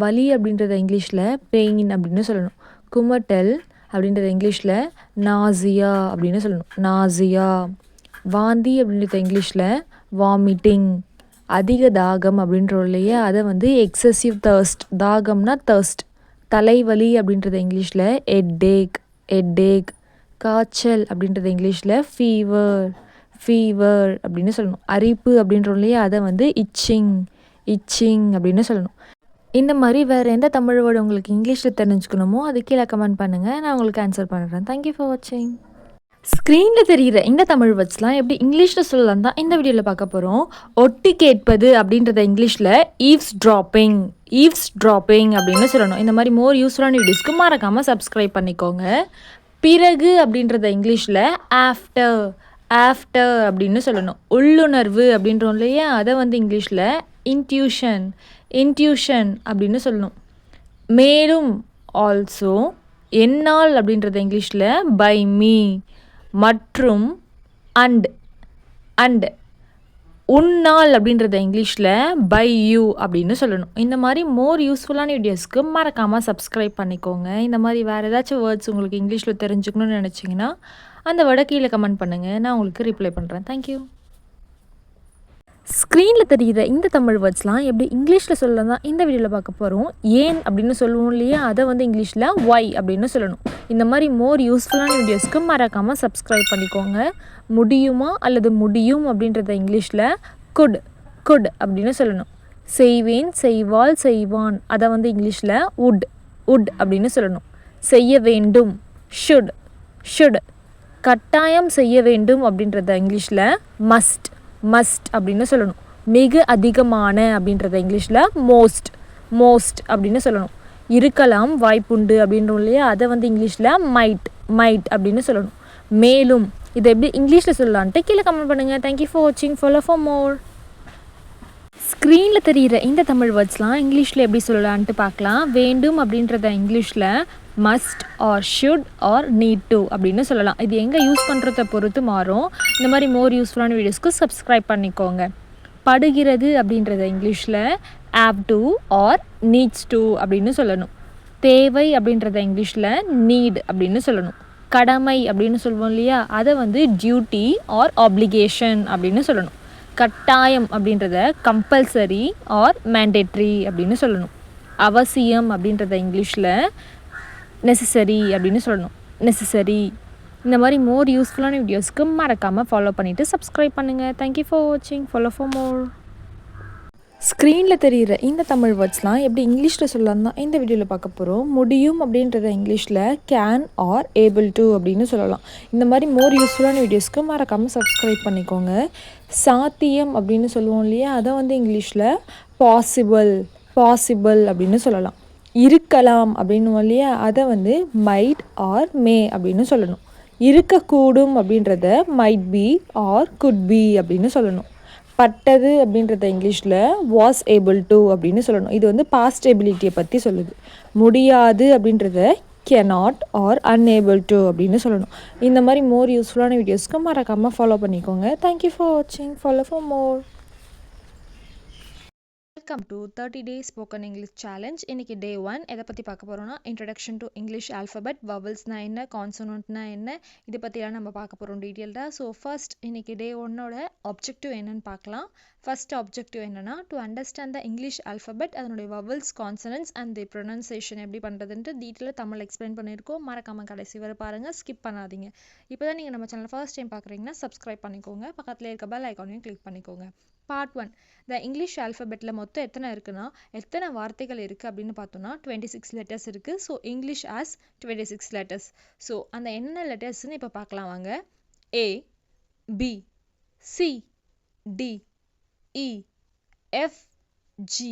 வலி அப்படின்றத இங்கிலீஷில் பெயின் அப்படின்னு சொல்லணும். குமட்டல் அப்படின்றத இங்கிலீஷில் நாசியா அப்படின்னு சொல்லணும். வாந்தி அப்படின்றத இங்கிலீஷில் வாமிட்டிங். அதிக தாகம் அப்படின்றோம் இல்லையா, அதை எக்ஸசிவ் தர்ஸ்ட். தாகம்னா தர்ஸ்ட். தலைவலி அப்படின்றத இங்கிலீஷில் ஹெட்டேக். காய்ச்சல் அப்படின்றத இங்கிலீஷில் ஃபீவர் அப்படின்னு சொல்லணும். அரிப்பு அப்படின்றோம் இல்லையா, அதை இச்சிங் அப்படின்னு சொல்லணும். இந்த மாதிரி வேறு எந்த தமிழ் வேர்டு உங்களுக்கு இங்கிலீஷில் தெரிஞ்சுக்கணுமோ அது கீழே கமெண்ட் பண்ணுங்கள், நான் உங்களுக்கு ஆன்சர் பண்ணுறேன். தேங்க்யூ ஃபார் வாட்சிங். ஸ்க்ரீனில் தெரிகிற இந்த தமிழ் வேர்ட்ஸ்லாம் எப்படி இங்கிலீஷில் சொல்லலாம் தான் இந்த வீடியோவில் பார்க்க போகிறோம். ஒட்டி கேட்பது அப்படின்றத இங்கிலீஷில் ஈவ்ஸ் ட்ராப்பிங் அப்படின்னு சொல்லணும். இந்த மாதிரி மோர் யூஸ்ஃபுல்லான வீடியோஸ்க்கு மறக்காமல் சப்ஸ்கிரைப் பண்ணிக்கோங்க. பிறகு அப்படின்றத இங்கிலீஷில் ஆஃப்டர் அப்படின்னு சொல்லணும். உள்ளுணர்வு அப்படின்றோம் இல்லையா, அதை இங்கிலீஷில் இன்ட்யூஷன் அப்படின்னு சொல்லணும். மேலும் ஆல்சோ. என்னால் அப்படின்றத இங்கிலீஷில் பை மீ. மற்றும் அண்ட். உன்னால் அப்படின்றத இங்கிலீஷில் பை யூ அப்படின்னு சொல்லணும். இந்த மாதிரி மோர் யூஸ்ஃபுல்லான வீடியோஸ்க்கு மறக்காமல் சப்ஸ்கிரைப் பண்ணிக்கோங்க. இந்த மாதிரி வேறு ஏதாச்சும் வேர்ட்ஸ் உங்களுக்கு இங்கிலீஷில் தெரிஞ்சுக்கணும்னு நினச்சிங்கன்னா அந்த வேர்டை கீழே கமெண்ட் பண்ணுங்கள், நான் உங்களுக்கு ரிப்ளை பண்ணுறேன். தேங்க்யூ. ஸ்க்ரீனில் தெரியுற இந்த தமிழ் வேர்ட்ஸ்லாம் எப்படி இங்கிலீஷில் சொல்லலாம் தான் இந்த வீடியோவில் பார்க்க போகிறோம். ஏன் அப்படின்னு சொல்லுவோம் இல்லையா, அதை இங்கிலீஷில் ஒய் அப்படின்னு சொல்லணும். இந்த மாதிரி மோர் யூஸ்ஃபுல்லான வீடியோஸ்க்கு மறக்காமல் சப்ஸ்கிரைப் பண்ணிக்கோங்க. முடியுமா அல்லது முடியும் அப்படின்றத இங்கிலீஷில் குட் அப்படின்னு சொல்லணும். செய்வேன், செய்வாள், செய்வான், அதை இங்கிலீஷில் உட் அப்படின்னு சொல்லணும். செய்ய வேண்டும், ஷுட். கட்டாயம் செய்ய வேண்டும் அப்படின்றத இங்கிலீஷில் மஸ்ட் அப்படின்னு சொல்லணும். மிக அதிகமான அப்படின்றத இங்கிலீஷில் மோஸ்ட் அப்படின்னு சொல்லணும். இருக்கலாம், வாய்ப்புண்டு அப்படின்றோம் இல்லையா, அதை இங்கிலீஷில் மைட் அப்படின்னு சொல்லணும். மேலும் இதை எப்படி இங்கிலீஷில் சொல்லலான்ட்டு கீழே கமெண்ட் பண்ணுங்கள். தேங்க்யூ ஃபார் வாட்சிங். ஃபாலோ ஃபார் மோர். ஸ்க்ரீனில் தெரிகிற இந்த தமிழ் வேர்ட்ஸ்லாம் இங்கிலீஷில் எப்படி சொல்லலான்ட்டு பார்க்கலாம். வேண்டும் அப்படின்றத இங்கிலீஷில் must or should or need to அப்படின்னு சொல்லலாம். இது எங்கே யூஸ் பண்ணுறத பொறுத்து மாறும். இந்த மாதிரி மோர் யூஸ்ஃபுல்லான வீடியோஸ்க்கு சப்ஸ்கிரைப் பண்ணிக்கோங்க. படுகிறது அப்படின்றத இங்கிலீஷில் have to or needs to அப்படின்னு சொல்லணும். தேவை அப்படின்றத இங்கிலீஷில் நீட் அப்படின்னு சொல்லணும். கடமை அப்படின்னு சொல்லுவோம் இல்லையா, அதை டியூட்டி ஆர் ஆப்ளிகேஷன் அப்படின்னு சொல்லணும். கட்டாயம் அப்படின்றத கம்பல்சரி ஆர் மேண்டேட்ரி அப்படின்னு சொல்லணும். அவசியம் அப்படின்றத இங்கிலீஷில் நெசசரி அப்படின்னு சொல்லணும். இந்த மாதிரி மோர் யூஸ்ஃபுல்லான வீடியோஸ்க்கு மறக்காமல் ஃபாலோ பண்ணிவிட்டு சப்ஸ்கிரைப் பண்ணுங்கள். தேங்க்யூ ஃபார் வாட்சிங். ஃபாலோ ஃபார் மோர். ஸ்க்ரீனில் தெரிகிற இந்த தமிழ் வேர்ட்ஸ்லாம் எப்படி இங்கிலீஷில் சொல்லலாம் தான் இந்த வீடியோவில் பார்க்க போகிறோம். முடியும் அப்படின்றத இங்கிலீஷில் கேன் ஆர் ஏபிள் டு அப்படின்னு சொல்லலாம். இந்த மாதிரி மோர் யூஸ்ஃபுல்லான வீடியோஸ்க்கு மறக்காமல் சப்ஸ்கிரைப் பண்ணிக்கோங்க. சாத்தியம் அப்படின்னு சொல்லுவோம் இல்லையா, அதை வந்து இங்கிலீஷில் பாசிபிள் அப்படின்னு சொல்லலாம். இருக்கலாம் அப்படின்னு இல்லையா, அதை வந்து மைட் ஆர் மே அப்படின்னு சொல்லணும். இருக்கக்கூடும் அப்படின்றத might be are could be அப்படின்னு சொல்லணும். பட்டது அப்படின்றத இங்கிலீஷில் வாஸ் ஏபிள் டு அப்படின்னு சொல்லணும். இது வந்து பாஸ்ட் எபிலிட்டியை பற்றி சொல்லுது. முடியாது அப்படின்றத cannot ஆர் unable to அப்படின்னு சொல்லணும். இந்த மாதிரி மோர் யூஸ்ஃபுல்லான வீடியோஸ்க்கு மறக்காமல் ஃபாலோ பண்ணிக்கோங்க. தேங்க்யூ ஃபார் வாட்சிங். Follow for more. Welcome to 30 Days Spoken English Challenge. இன்னைக்கு டே 1 எதை பற்றி பார்க்க போகிறோம்னா இன்ட்ரடக்ஷன் டு இங்கிலீஷ் ஆல்ஃபபெட், வவல்ஸ்னா என்ன, கான்சோனன்ட்னா என்ன, இதை பற்றிலாம் நம்ம பார்க்க போகிறோம் டீட்டெயில்டாக. ஸோ ஃபர்ஸ்ட் இன்னைக்கு டே 1ஓட ஆப்ஜெக்டிவ் என்னன்னு பார்க்கலாம். ஃபர்ஸ்ட் ஆப்ஜெக்டிவ் என்னன்னா to understand the English alphabet, அதனுடைய vowels, consonants and the pronunciation எப்படி பண்ணுறதுன்ட்டு டீட்டெயிலாக தமிழ் எக்ஸ்பிளைன் பண்ணியிருக்கோம். மறக்காமல் கடைசி வரை பாருங்கள், ஸ்கிப் பண்ணாதீங்க. இப்போ தான் நீங்கள் நம்ம சேனல் ஃபர்ஸ்ட் டைம் பார்க்குறீங்கன்னா சப்ஸ்கிரைப் பண்ணிக்கோங்க, பக்கத்தில் இருக்க பெல் ஐக்கானையும் கிளிக் பண்ணிக்கோங்க. பார்ட் 1, த இங்கிலீஷ் ஆல்ஃபபெட்டில் மொத்தம் எத்தனை இருக்குன்னா, எத்தனை வார்த்தைகள் இருக்குது அப்படின்னு பார்த்தோன்னா 26 லெட்டர்ஸ் இருக்குது. So English has 26 letters. So அந்த என்ன லெட்டர்ஸ்ன்னு இப்போ பார்க்கலாம் வாங்க. A, B, C, D, E, F, G,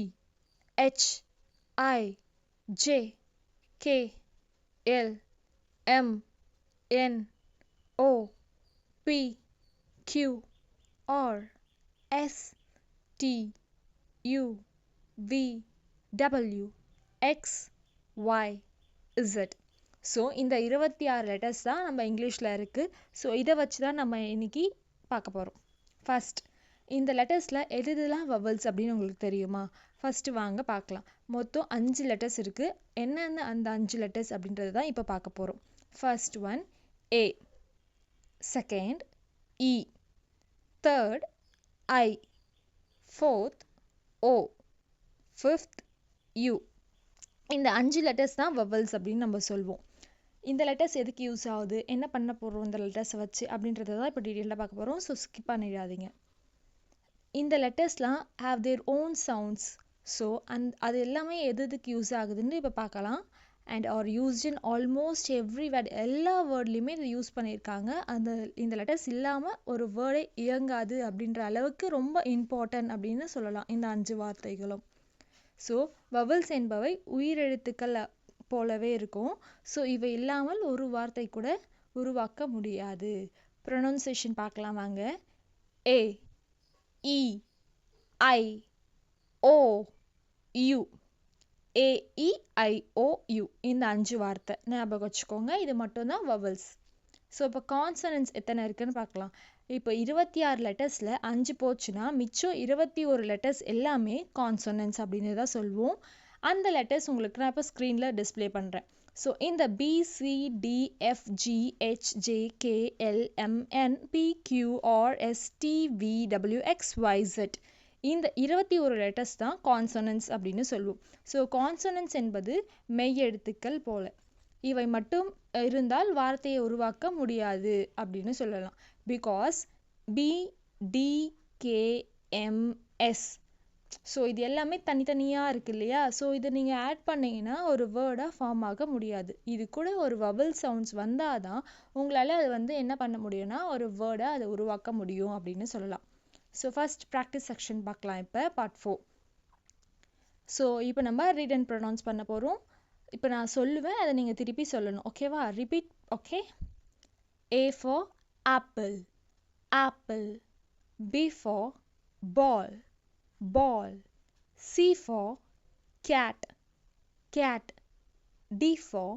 H, I, J, K, L, M, N, O, P, Q, R, S, T, U, V, W, X, Y, Z. So இந்த 26 letters தான் நம்ம இங்கிலீஷில் இருக்குது. ஸோ இதை வச்சு தான் நம்ம இன்னைக்கு பார்க்க போகிறோம். ஃபர்ஸ்ட், இந்த லெட்டர்ஸில் எதுலாம் வவல்ஸ் அப்படின்னு உங்களுக்கு தெரியுமா? ஃபஸ்ட்டு வாங்க பார்க்கலாம். மொத்தம் 5 லெட்டர்ஸ் இருக்குது. என்னென்ன அந்த 5 லெட்டர்ஸ் அப்படின்றது தான் இப்போ பார்க்க போகிறோம். First one A, second E, third I, fourth O, fifth U. இந்த 5 லெட்டர்ஸ் தான் வவல்ஸ் அப்படின்னு நம்ம சொல்வோம். இந்த லெட்டர்ஸ் எதுக்கு யூஸ் ஆகுது, என்ன பண்ண போகிறோம் இந்த லெட்டர்ஸை வச்சு அப்படின்றத தான் இப்போ டீட்டெயிலாக பார்க்க போகிறோம். ஸோ ஸ்கிப் பண்ணிடாதீங்க. இந்த லெட்டர்ஸ்லாம் have their own sounds. So அது எல்லாமே எதுக்கு யூஸ் ஆகுதுன்னு இப்போ பார்க்கலாம். And are used in almost every word, எல்லா வேர்ட்லேயுமே இதை யூஸ் பண்ணியிருக்காங்க. இந்த லெட்டர்ஸ் இல்லாமல் ஒரு வேர்டே இயங்காது அப்படின்ற அளவுக்கு ரொம்ப இம்பார்ட்டன்ட் அப்படின்னு சொல்லலாம் இந்த 5 வார்த்தைகளும். ஸோ வவல்ஸ் என்பவை உயிரெழுத்துக்கள் போலவே இருக்கும். ஸோ இவை இல்லாமல் ஒரு வார்த்தை கூட உருவாக்க முடியாது. ப்ரொனன்சியேஷன் பார்க்கலாம் வாங்க. ஏ, இ, ஐ, ஓ, யூ. AEIOU இந்த 5 வார்த்தை ஞாபகம் வச்சுக்கோங்க. இது மட்டும்தான் வவல்ஸ். ஸோ இப்போ கான்சனன்ட்ஸ் எத்தனை இருக்குன்னு பார்க்கலாம். இப்போ 26 லெட்டர்ஸில் 5 போச்சுன்னா மிச்சம் 21 லெட்டர்ஸ் எல்லாமே கான்சனன்ட்ஸ் அப்படின்னு தான் சொல்லுவோம். அந்த லெட்டர்ஸ் உங்களுக்கு நான் இப்போ ஸ்க்ரீனில் டிஸ்பிளே பண்ணுறேன். ஸோ இந்த BCDFGHJKLMNPQRSTVWXYZ இந்த 21 லெட்டர்ஸ் தான் கான்சனன்ட்ஸ் அப்படின்னு சொல்லுவோம். ஸோ கான்சனன்ட்ஸ் என்பது மெய்யெழுத்துக்கள் போல. இவை மட்டும் இருந்தால் வார்த்தையை உருவாக்க முடியாது அப்படின்னு சொல்லலாம். பிகாஸ் BDKMS, ஸோ இது எல்லாமே தனித்தனியாக இருக்கு இல்லையா? ஸோ இதை நீங்கள் ஆட் பண்ணிங்கன்னா ஒரு வேர்டாக ஃபார்ம் ஆக முடியாது. இது கூட ஒரு வவல் சவுண்ட்ஸ் வந்தால் தான் உங்களால் அது வந்து என்ன பண்ண முடியும்னா ஒரு வேர்டாக அதை உருவாக்க முடியும் அப்படின்னு சொல்லலாம். ஸோ ஃபர்ஸ்ட் ப்ராக்டிஸ் செக்ஷன் பார்க்கலாம். இப்போ பார்ட் 4. ஸோ இப்போ நம்ம ரீட் அண்ட் ப்ரொனவுன்ஸ் பண்ண போகிறோம். இப்போ நான் சொல்லுவேன், அதை நீங்கள் திருப்பி சொல்லணும். ஓகேவா? Repeat. Okay. A for apple, apple. B for ball, ball. C for cat, cat. D for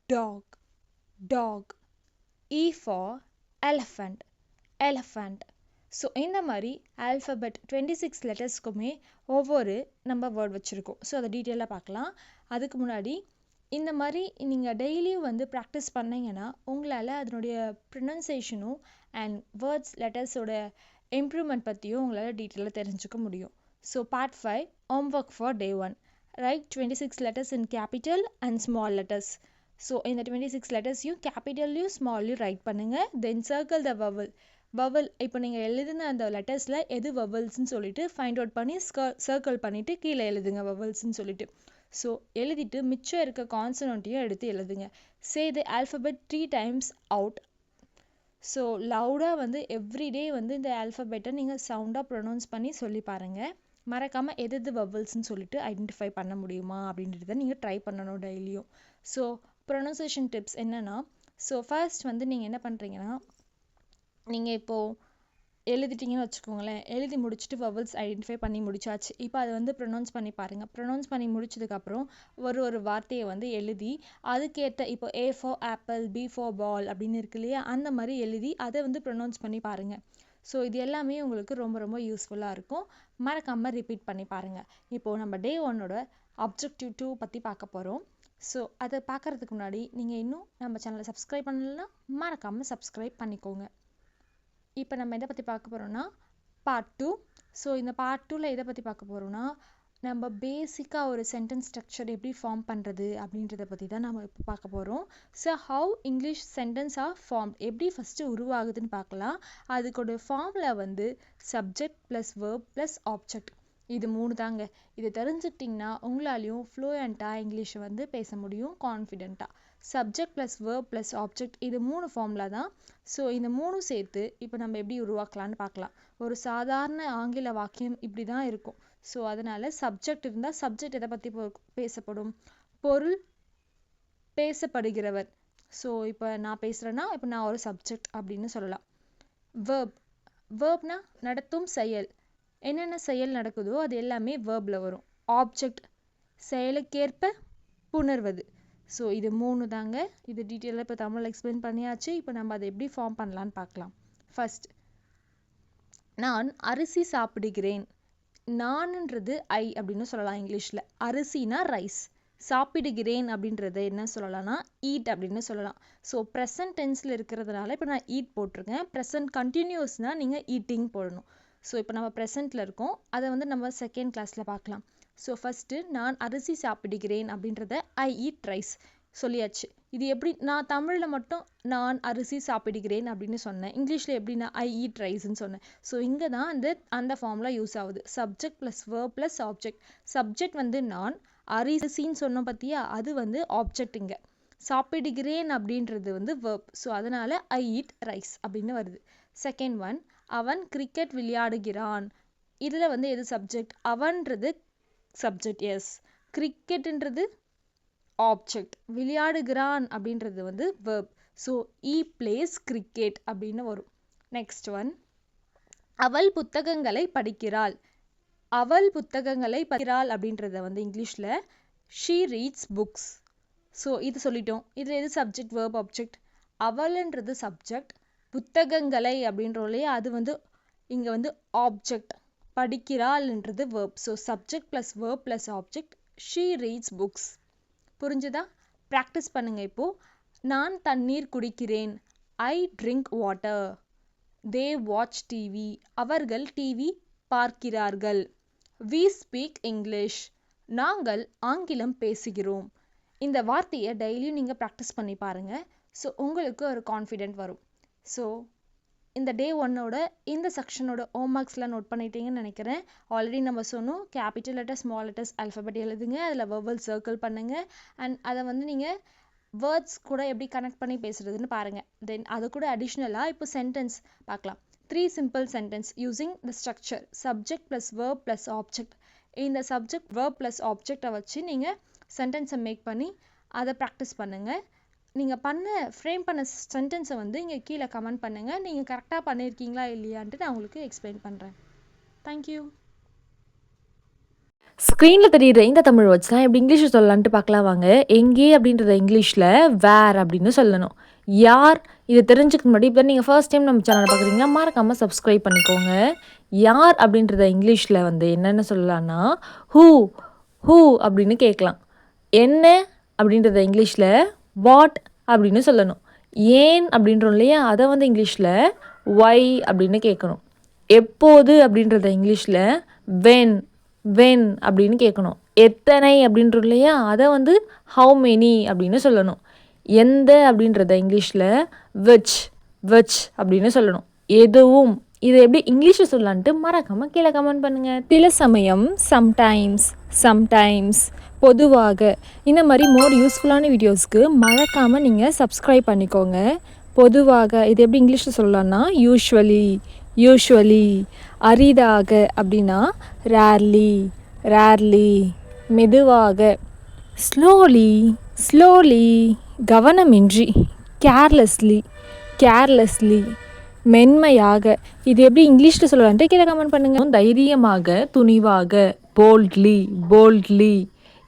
dog, dog. E for elephant, elephant. So இந்த மாதிரி ஆல்ஃபபெட் 26 லெட்டர்ஸ்க்குமே ஒவ்வொரு நம்ம வேர்ட் வச்சுருக்கோம். ஸோ அதை டீட்டெயிலாக பார்க்கலாம். அதுக்கு முன்னாடி இந்த மாதிரி நீங்கள் டெய்லியும் வந்து ப்ராக்டிஸ் பண்ணிங்கன்னா உங்களால் அதனுடைய ப்ரொனன்சியேஷனும் அண்ட் வேர்ட்ஸ் லெட்டர்ஸோட இம்ப்ரூவ்மெண்ட் பற்றியும் உங்களால் டீட்டெயிலாக தெரிஞ்சுக்க முடியும். So part 5 homework for day 1. Right 26 letters in capital and small letters. So இந்த 26 லெட்டர்ஸையும் கேபிட்டல்லையும் ஸ்மால்லையும் ரைட் பண்ணுங்கள். தென் சர்க்கிள் த வவல். வவல் இப்போ நீங்கள் எழுதின அந்த லெட்டர்ஸில் எது வவல்ஸ்ன்னு சொல்லிட்டு ஃபைண்ட் அவுட் பண்ணி சர்க்கிள் பண்ணிவிட்டு கீழே எழுதுங்க வவல்ஸ்ன்னு சொல்லிட்டு. ஸோ எழுதிட்டு மிச்சம் இருக்க கான்சனண்ட்டையும் எடுத்து எழுதுங்க. சே தி ஆல்ஃபபெட் 3 times அவுட். ஸோ லவுடாக வந்து எவ்ரிடே வந்து இந்த ஆல்ஃபபெட்டை நீங்கள் சவுண்டாக ப்ரொனவுன்ஸ் பண்ணி சொல்லி பாருங்கள். மறக்காமல் எது எது வவல்ஸ்ன்னு சொல்லிட்டு ஐடென்டிஃபை பண்ண முடியுமா அப்படின்றத நீங்கள் ட்ரை பண்ணணும் டெய்லியும். ஸோ ப்ரொனவுன்சியேஷன் டிப்ஸ் என்னென்னா, ஸோ ஃபர்ஸ்ட் வந்து நீங்கள் என்ன பண்ணுறீங்கன்னா, நீங்கள் இப்போது எழுதிட்டிங்கன்னு வச்சுக்கோங்களேன். எழுதி முடிச்சுட்டு வவல்ஸ் ஐடென்டிஃபை பண்ணி முடிச்சாச்சு. இப்போ அதை வந்து ப்ரொனவுன்ஸ் பண்ணி பாருங்கள். ப்ரொனவுன்ஸ் பண்ணி முடிச்சதுக்கப்புறம் ஒரு வார்த்தையை வந்து எழுதி அதுக்கேற்ற இப்போ A for apple, B for ball அப்படின்னு இருக்கு இல்லையா, அந்த மாதிரி எழுதி அதை வந்து ப்ரொனவுன்ஸ் பண்ணி பாருங்கள். ஸோ இது எல்லாமே உங்களுக்கு ரொம்ப ரொம்ப யூஸ்ஃபுல்லாக இருக்கும். மறக்காமல் ரிப்பீட் பண்ணி பாருங்கள். இப்போது நம்ம Day 1ஓட Objective 2 பற்றி பார்க்க போகிறோம். ஸோ அதை பார்க்குறதுக்கு முன்னாடி நீங்கள் இன்னும் நம்ம சேனலை சப்ஸ்கிரைப் பண்ணலைன்னா மறக்காமல் சப்ஸ்கிரைப் பண்ணிக்கோங்க. இப்போ நம்ம எதை பற்றி பார்க்க போகிறோம்னா பார்ட் 2. ஸோ இந்த பார்ட் 2ல் எதை பற்றி பார்க்க போகிறோம்னா, நம்ம பேசிக்காக ஒரு சென்டென்ஸ் ஸ்ட்ரக்சர் எப்படி ஃபார்ம் பண்ணுறது அப்படின்றத பற்றி தான் நம்ம இப்போ பார்க்க போகிறோம். So how English sentence are form, எப்படி ஃபஸ்ட்டு உருவாகுதுன்னு பார்க்கலாம். அதுக்கோட ஃபார்மில் வந்து subject plus verb plus object, இது 3 தாங்க. இது தெரிஞ்சுக்கிட்டிங்கன்னா உங்களாலையும் ஃப்ளூயண்ட்டாக இங்கிலீஷை வந்து பேச முடியும் கான்ஃபிடெண்ட்டாக. Subject plus verb plus object, இது 3 ஃபார்முலா தான். ஸோ இந்த 3 சேர்த்து இப்போ நம்ம எப்படி உருவாக்கலான்னு பார்க்கலாம். ஒரு சாதாரண ஆங்கில வாக்கியம் இப்படி தான் இருக்கும். ஸோ அதனால் சப்ஜெக்ட் இருந்தால் சப்ஜெக்ட் எதை பற்றி பேசப்படும், பொருள், பேசப்படுகிறவர். ஸோ இப்போ நான் பேசுகிறேன்னா இப்போ நான் ஒரு சப்ஜெக்ட் அப்படின்னு சொல்லலாம். வேர்ப், வேர்ப்னா நடத்தும் செயல், என்னென்ன செயல் நடக்குதோ அது எல்லாமே வேர்பில் வரும். ஆப்ஜெக்ட், செயலுக்கேற்ப புணர்வது. ஸோ இது 3 தாங்க. இது டீட்டெயிலாக இப்போ தமிழில் எக்ஸ்பிளைன் பண்ணியாச்சு. இப்போ நம்ம அதை எப்படி ஃபார்ம் பண்ணலான்னு பார்க்கலாம். ஃபர்ஸ்ட், நான் அரிசி சாப்பிடுகிறேன். நான்ன்றது ஐ அப்படின்னு சொல்லலாம் இங்கிலீஷில். அரிசினா ரைஸ், சாப்பிடுகிறேன் அப்படின்றத என்ன சொல்லலாம்னா ஈட் அப்படின்னு சொல்லலாம். ஸோ ப்ரெசன்ட் டென்ஸில் இருக்கிறதுனால இப்போ நான் ஈட் போட்டிருக்கேன். ப்ரெசன்ட் கண்டினியூஸ்னால் நீங்கள் ஈட்டிங் போடணும். ஸோ இப்போ நம்ம ப்ரெசென்ட்டில் இருக்கோம், அதை வந்து நம்ம செகண்ட் கிளாஸில் பார்க்கலாம். ஸோ ஃபஸ்ட்டு நான் அரிசி சாப்பிடுகிறேன் அப்படின்றத ஐ ஈட் ரைஸ் சொல்லியாச்சு. இது எப்படி, நான் தமிழில் மட்டும் நான் அரிசி சாப்பிடுகிறேன் அப்படின்னு சொன்னேன், இங்கிலீஷில் எப்படின்னா ஐ ஈட் ரைஸ்ன்னு சொன்னேன். ஸோ இங்கே தான் அந்த ஃபார்முலா யூஸ் ஆகுது. Subject plus verb plus object. Subject வந்து நான், அரிசின்னு சொன்னோம் பார்த்தியா, அது வந்து ஆப்ஜெக்ட். இங்கே சாப்பிடுகிறேன் அப்படின்றது வந்து வேர்ப். ஸோ அதனால் ஐ ஈட் ரைஸ் அப்படின்னு வருது. செகண்ட் ஒன், அவன் கிரிக்கெட் விளையாடுகிறான். இதில் வந்து எது சப்ஜெக்ட், அவன்றது சப்ஜெக்ட், எஸ். கிரிக்கெட்ன்றது ஆப்ஜெக்ட், விளையாடுகிறான் அப்படின்றது வந்து verb. So he plays cricket அப்படின்னு வரும். நெக்ஸ்ட் ஒன், அவள் புத்தகங்களை படிக்கிறாள். அவள் புத்தகங்களை படிக்கிறாள் அப்படின்றத வந்து இங்கிலீஷில் ஷீ ரீட்ஸ் புக்ஸ். ஸோ இது சொல்லிட்டோம். இதில் எது சப்ஜெக்ட், வேர்ப், ஆப்ஜெக்ட். அவள்ன்றது சப்ஜெக்ட், புத்தகங்களை அப்படின்றோலையே அது வந்து இங்கே வந்து ஆப்ஜெக்ட், படிக்கிறாள்ன்றது verb. So subject plus verb plus object, she reads books. புரிஞ்சுதா? ப்ராக்டிஸ் பண்ணுங்கள் இப்போது. நான் தண்ணீர் குடிக்கிறேன். I drink water. They watch TV. அவர்கள் டிவி பார்க்கிறார்கள். We speak English. நாங்கள் ஆங்கிலம் பேசுகிறோம். இந்த வார்த்தையை டெய்லியும் நீங்கள் ப்ராக்டிஸ் பண்ணி பாருங்கள். ஸோ உங்களுக்கு ஒரு கான்ஃபிடென்ட் வரும். ஸோ இந்த Day 1ஓட இந்த செக்ஷனோட ஹோம்ஒர்க்ஸ்லாம் நோட் பண்ணிட்டீங்கன்னு நினைக்கிறேன். ஆல்ரெடி நம்ம சொன்னோம், capital letter, small letters, alphabet எழுதுங்க, அதில் வெர்பல் சர்க்கிள் பண்ணுங்கள். அண்ட் அதை வந்து நீங்கள் வேர்ட்ஸ் கூட எப்படி கனெக்ட் பண்ணி பேசுகிறதுன்னு பாருங்கள். தென் அது கூட அடிஷ்னலாக இப்போ சென்டென்ஸ் பார்க்கலாம். 3 simple sentence using the structure subject plus verb plus object. இந்த சப்ஜெக்ட், verb plus object வச்சு நீங்கள் சென்டென்ஸை மேக் பண்ணி அதை ப்ராக்டிஸ் பண்ணுங்கள். நீங்கள் ஃப்ரேம் பண்ண சென்டென்ஸை வந்து இங்கே கீழே கமெண்ட் பண்ணுங்கள். நீங்கள் கரெக்டாக பண்ணியிருக்கீங்களா இல்லையான்ட்டு நான் உங்களுக்கு எக்ஸ்பிளைன் பண்ணுறேன். தேங்க்யூ. ஸ்க்ரீனில் தெரியுற இந்த தமிழ் வேர்ட்ஸ்லாம் எப்படி இங்கிலீஷில் சொல்லலான்ட்டு பார்க்கலாம் வாங்க. எங்கே அப்படின்றத இங்கிலீஷில் வேர் அப்படின்னு சொல்லணும். யார், இதை தெரிஞ்சுக்க முன்னாடி இப்போ நீங்கள் ஃபர்ஸ்ட் டைம் நம்ம சேனலை பார்க்குறீங்களா, மறக்காமல் சப்ஸ்கிரைப் பண்ணிக்கோங்க. யார் அப்படின்றத இங்கிலீஷில் வந்து என்னென்ன சொல்லலான்னா ஹூ, ஹூ அப்படின்னு கேட்கலாம். என்ன அப்படின்றத இங்கிலீஷில் வாட் அப்படின்னு சொல்லணும். ஏன் அப்படின்றோம் இல்லையா, அதை வந்து இங்கிலீஷில் ஒய் அப்படின்னு கேட்கணும். எப்போது அப்படின்றத இங்கிலீஷில் வென், வென் அப்படின்னு கேட்கணும். எத்தனை அப்படின்றோம் இல்லையா, அதை வந்து ஹவு மெனி அப்படின்னு சொல்லணும். எந்த அப்படின்றத இங்கிலீஷில் விச், விச் அப்படின்னு சொல்லணும். எதுவும். இதை எப்படி இங்கிலீஷில் சொல்லலான்ட்டு மறக்காமல் கீழே கமெண்ட் பண்ணுங்கள். சில சமயம், சம்டைம்ஸ், சம்டைம்ஸ், பொதுவாக, இந்த மாதிரி மோர் யூஸ்ஃபுல்லான வீடியோஸ்க்கு மறக்காமல் நீங்கள் சப்ஸ்கிரைப் பண்ணிக்கோங்க. பொதுவாக இது எப்படி இங்கிலீஷில் சொல்லலாம்னா யூஷுவலி, யூஷுவலி. அரிதாக அப்படின்னா ரேர்லி, ரேர்லி. மெதுவாக ஸ்லோலி, ஸ்லோலி. கவனமின்றி கேர்லெஸ்லி, கேர்லெஸ்லி. மென்மையாக இது எப்படி இங்கிலீஷில் சொல்லலான்ட்டு கீழே கமெண்ட் பண்ணுங்கள். தைரியமாக, துணிவாக, போல்ட்லி, போல்ட்லி.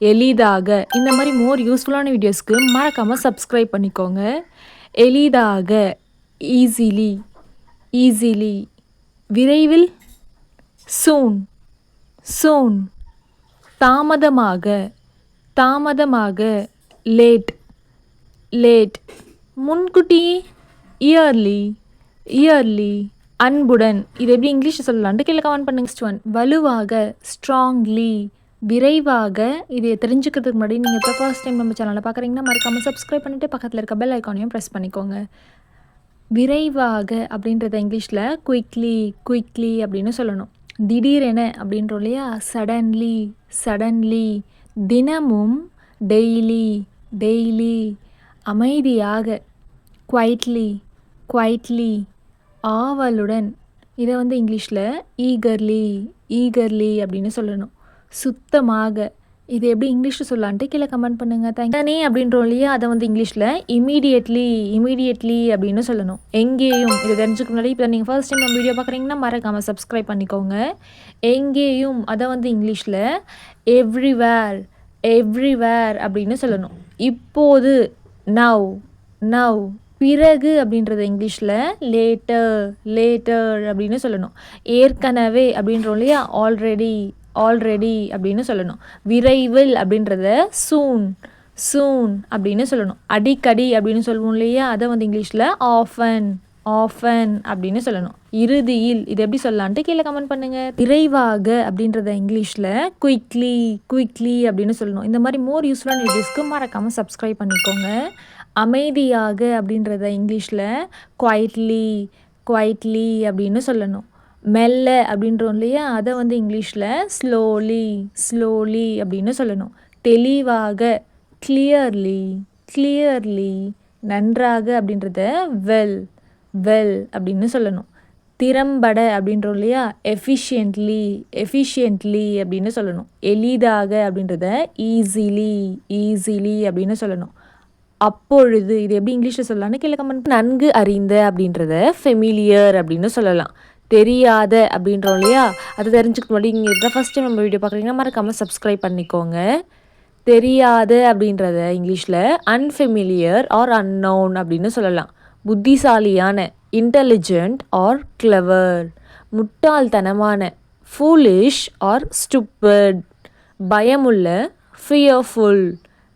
எளிதாக, இந்த மாதிரி மோர் யூஸ்ஃபுல்லான வீடியோஸ்க்கு மறக்காமல் சப்ஸ்கிரைப் பண்ணிக்கோங்க. எளிதாக ஈஸிலி, ஈஸிலி. விரைவில் சூன், சூன். தாமதமாக, தாமதமாக லேட், லேட். முன்கூட்டியே இயர்லி, இயர்லி. அன்புடன் இது எப்படி இங்கிலீஷில் சொல்லலான்ட்டு கீழே கமெண்ட் பண்ணுங்க. நெக்ஸ்ட் ஒன் வலுவாக, ஸ்ட்ராங்லி. விரைவாக இது தெரிஞ்சுக்கிறதுக்கு முன்னாடி நீங்கள் இப்போ ஃபர்ஸ்ட் டைம் நம்ம சேனலில் பார்க்குறீங்கன்னா மறக்காமல் சப்ஸ்கிரைப் பண்ணிவிட்டு பக்கத்தில் இருக்க பெல் ஐக்கானையும் ப்ரெஸ் பண்ணிக்கோங்க. விரைவாக அப்படின்றத இங்கிலீஷில் குயிக்லி, குயிக்லி அப்படின்னு சொல்லணும். திடீரென அப்படின்றோம் இல்லையா, சடன்லி, சடன்லி. தினமும், டெய்லி, டெய்லி. அமைதியாக, குவைட்லி, குவைட்லி. ஆவலுடன் இதை வந்து இங்கிலீஷில் ஈகர்லி, ஈகர்லி அப்படின்னு சொல்லணும். சுத்தமாக இது எப்படி இங்கிலீஷில் சொல்லலான்ட்டு கீழே கமெண்ட் பண்ணுங்கள். தேங்க்யூ. அப்படின்றோம் இல்லையா, அதை வந்து இங்கிலீஷில் இமீடியட்லி, இமீடியட்லி அப்படின்னு சொல்லணும். எங்கேயும் இதை தெரிஞ்சுக்க முன்னாடி இப்போ நீங்கள் ஃபர்ஸ்ட் டைம் நம்ம வீடியோ பார்க்குறீங்கன்னா மறக்காமல் சப்ஸ்கிரைப் பண்ணிக்கோங்க. எங்கேயும் அதை வந்து இங்கிலீஷில் எவ்ரிவேர், எவ்ரிவேர் அப்படின்னு சொல்லணும். இப்போது, நவ், நவ். பிறகு அப்படின்றத இங்கிலீஷில் லேட்டர், லேட்டர் அப்படின்னு சொல்லணும். ஏற்கனவே அப்படின்றோம் இல்லையா, ஆல்ரெடி, ஆல்ரெடி அப்படின்னு சொல்லணும். விரைவில் அப்படின்றத சூன், சூன் அப்படின்னு சொல்லணும். அடிக்கடி அப்படின்னு சொல்லுவோம் இல்லையா, அதை வந்து இங்கிலீஷில் ஆஃபன், ஆஃபன் அப்படின்னு சொல்லணும். இறுதியில் இது எப்படி சொல்லலான்ட்டு கீழே கமெண்ட் பண்ணுங்கள். விரைவாக அப்படின்றத இங்கிலீஷில் குயிக்லி, குயிக்லி அப்படின்னு சொல்லணும். இந்த மாதிரி மோர் யூஸ்ஃபுல்லான வீடியோஸ்க்கு மறக்காமல் சப்ஸ்கிரைப் பண்ணிக்கோங்க. அமைதியாக அப்படின்றத இங்கிலீஷில் குவைட்லி, குவைட்லி அப்படின்னு சொல்லணும். மெல்ல அப்படின்றோம் இல்லையா, அதை வந்து இங்கிலீஷில் ஸ்லோலி, ஸ்லோலி அப்படின்னு சொல்லணும். தெளிவாக கிளியர்லி, கிளியர்லி. நன்றாக அப்படின்றத வெல், வெல் அப்படின்னு சொல்லணும். திறம்பட அப்படின்றோம் இல்லையா, எஃபிஷியன்ட்லி, எஃபிஷியன்ட்லி அப்படின்னு சொல்லணும். எளிதாக அப்படின்றத ஈஸிலி, ஈஸிலி அப்படின்னு சொல்லணும். அப்பொழுது இது எப்படி இங்கிலீஷில் சொல்லலாம்னு கீழே கமெண்ட். நன்கு அறிந்த அப்படின்றத ஃபெமிலியர் அப்படின்னு சொல்லலாம். தெரியாத அப்படின்றோம் இல்லையா, அது தெரிஞ்சுக்க முன்னாடி நீங்கள் இதை ஃபஸ்ட் டைம் நம்ம வீடியோ பார்க்குறீங்கன்னா மறக்காமல் சப்ஸ்கிரைப் பண்ணிக்கோங்க. தெரியாத அப்படின்றத இங்கிலீஷில் அன்ஃபெமிலியர் ஆர் அன்னோன் அப்படின்னு சொல்லலாம். புத்திசாலியான, இன்டெலிஜென்ட் ஆர் கிளவர். முட்டாள்தனமான, ஃபூலிஷ் ஆர் ஸ்டூப்பிட். பயமுள்ள, ஃபியர்ஃபுல்.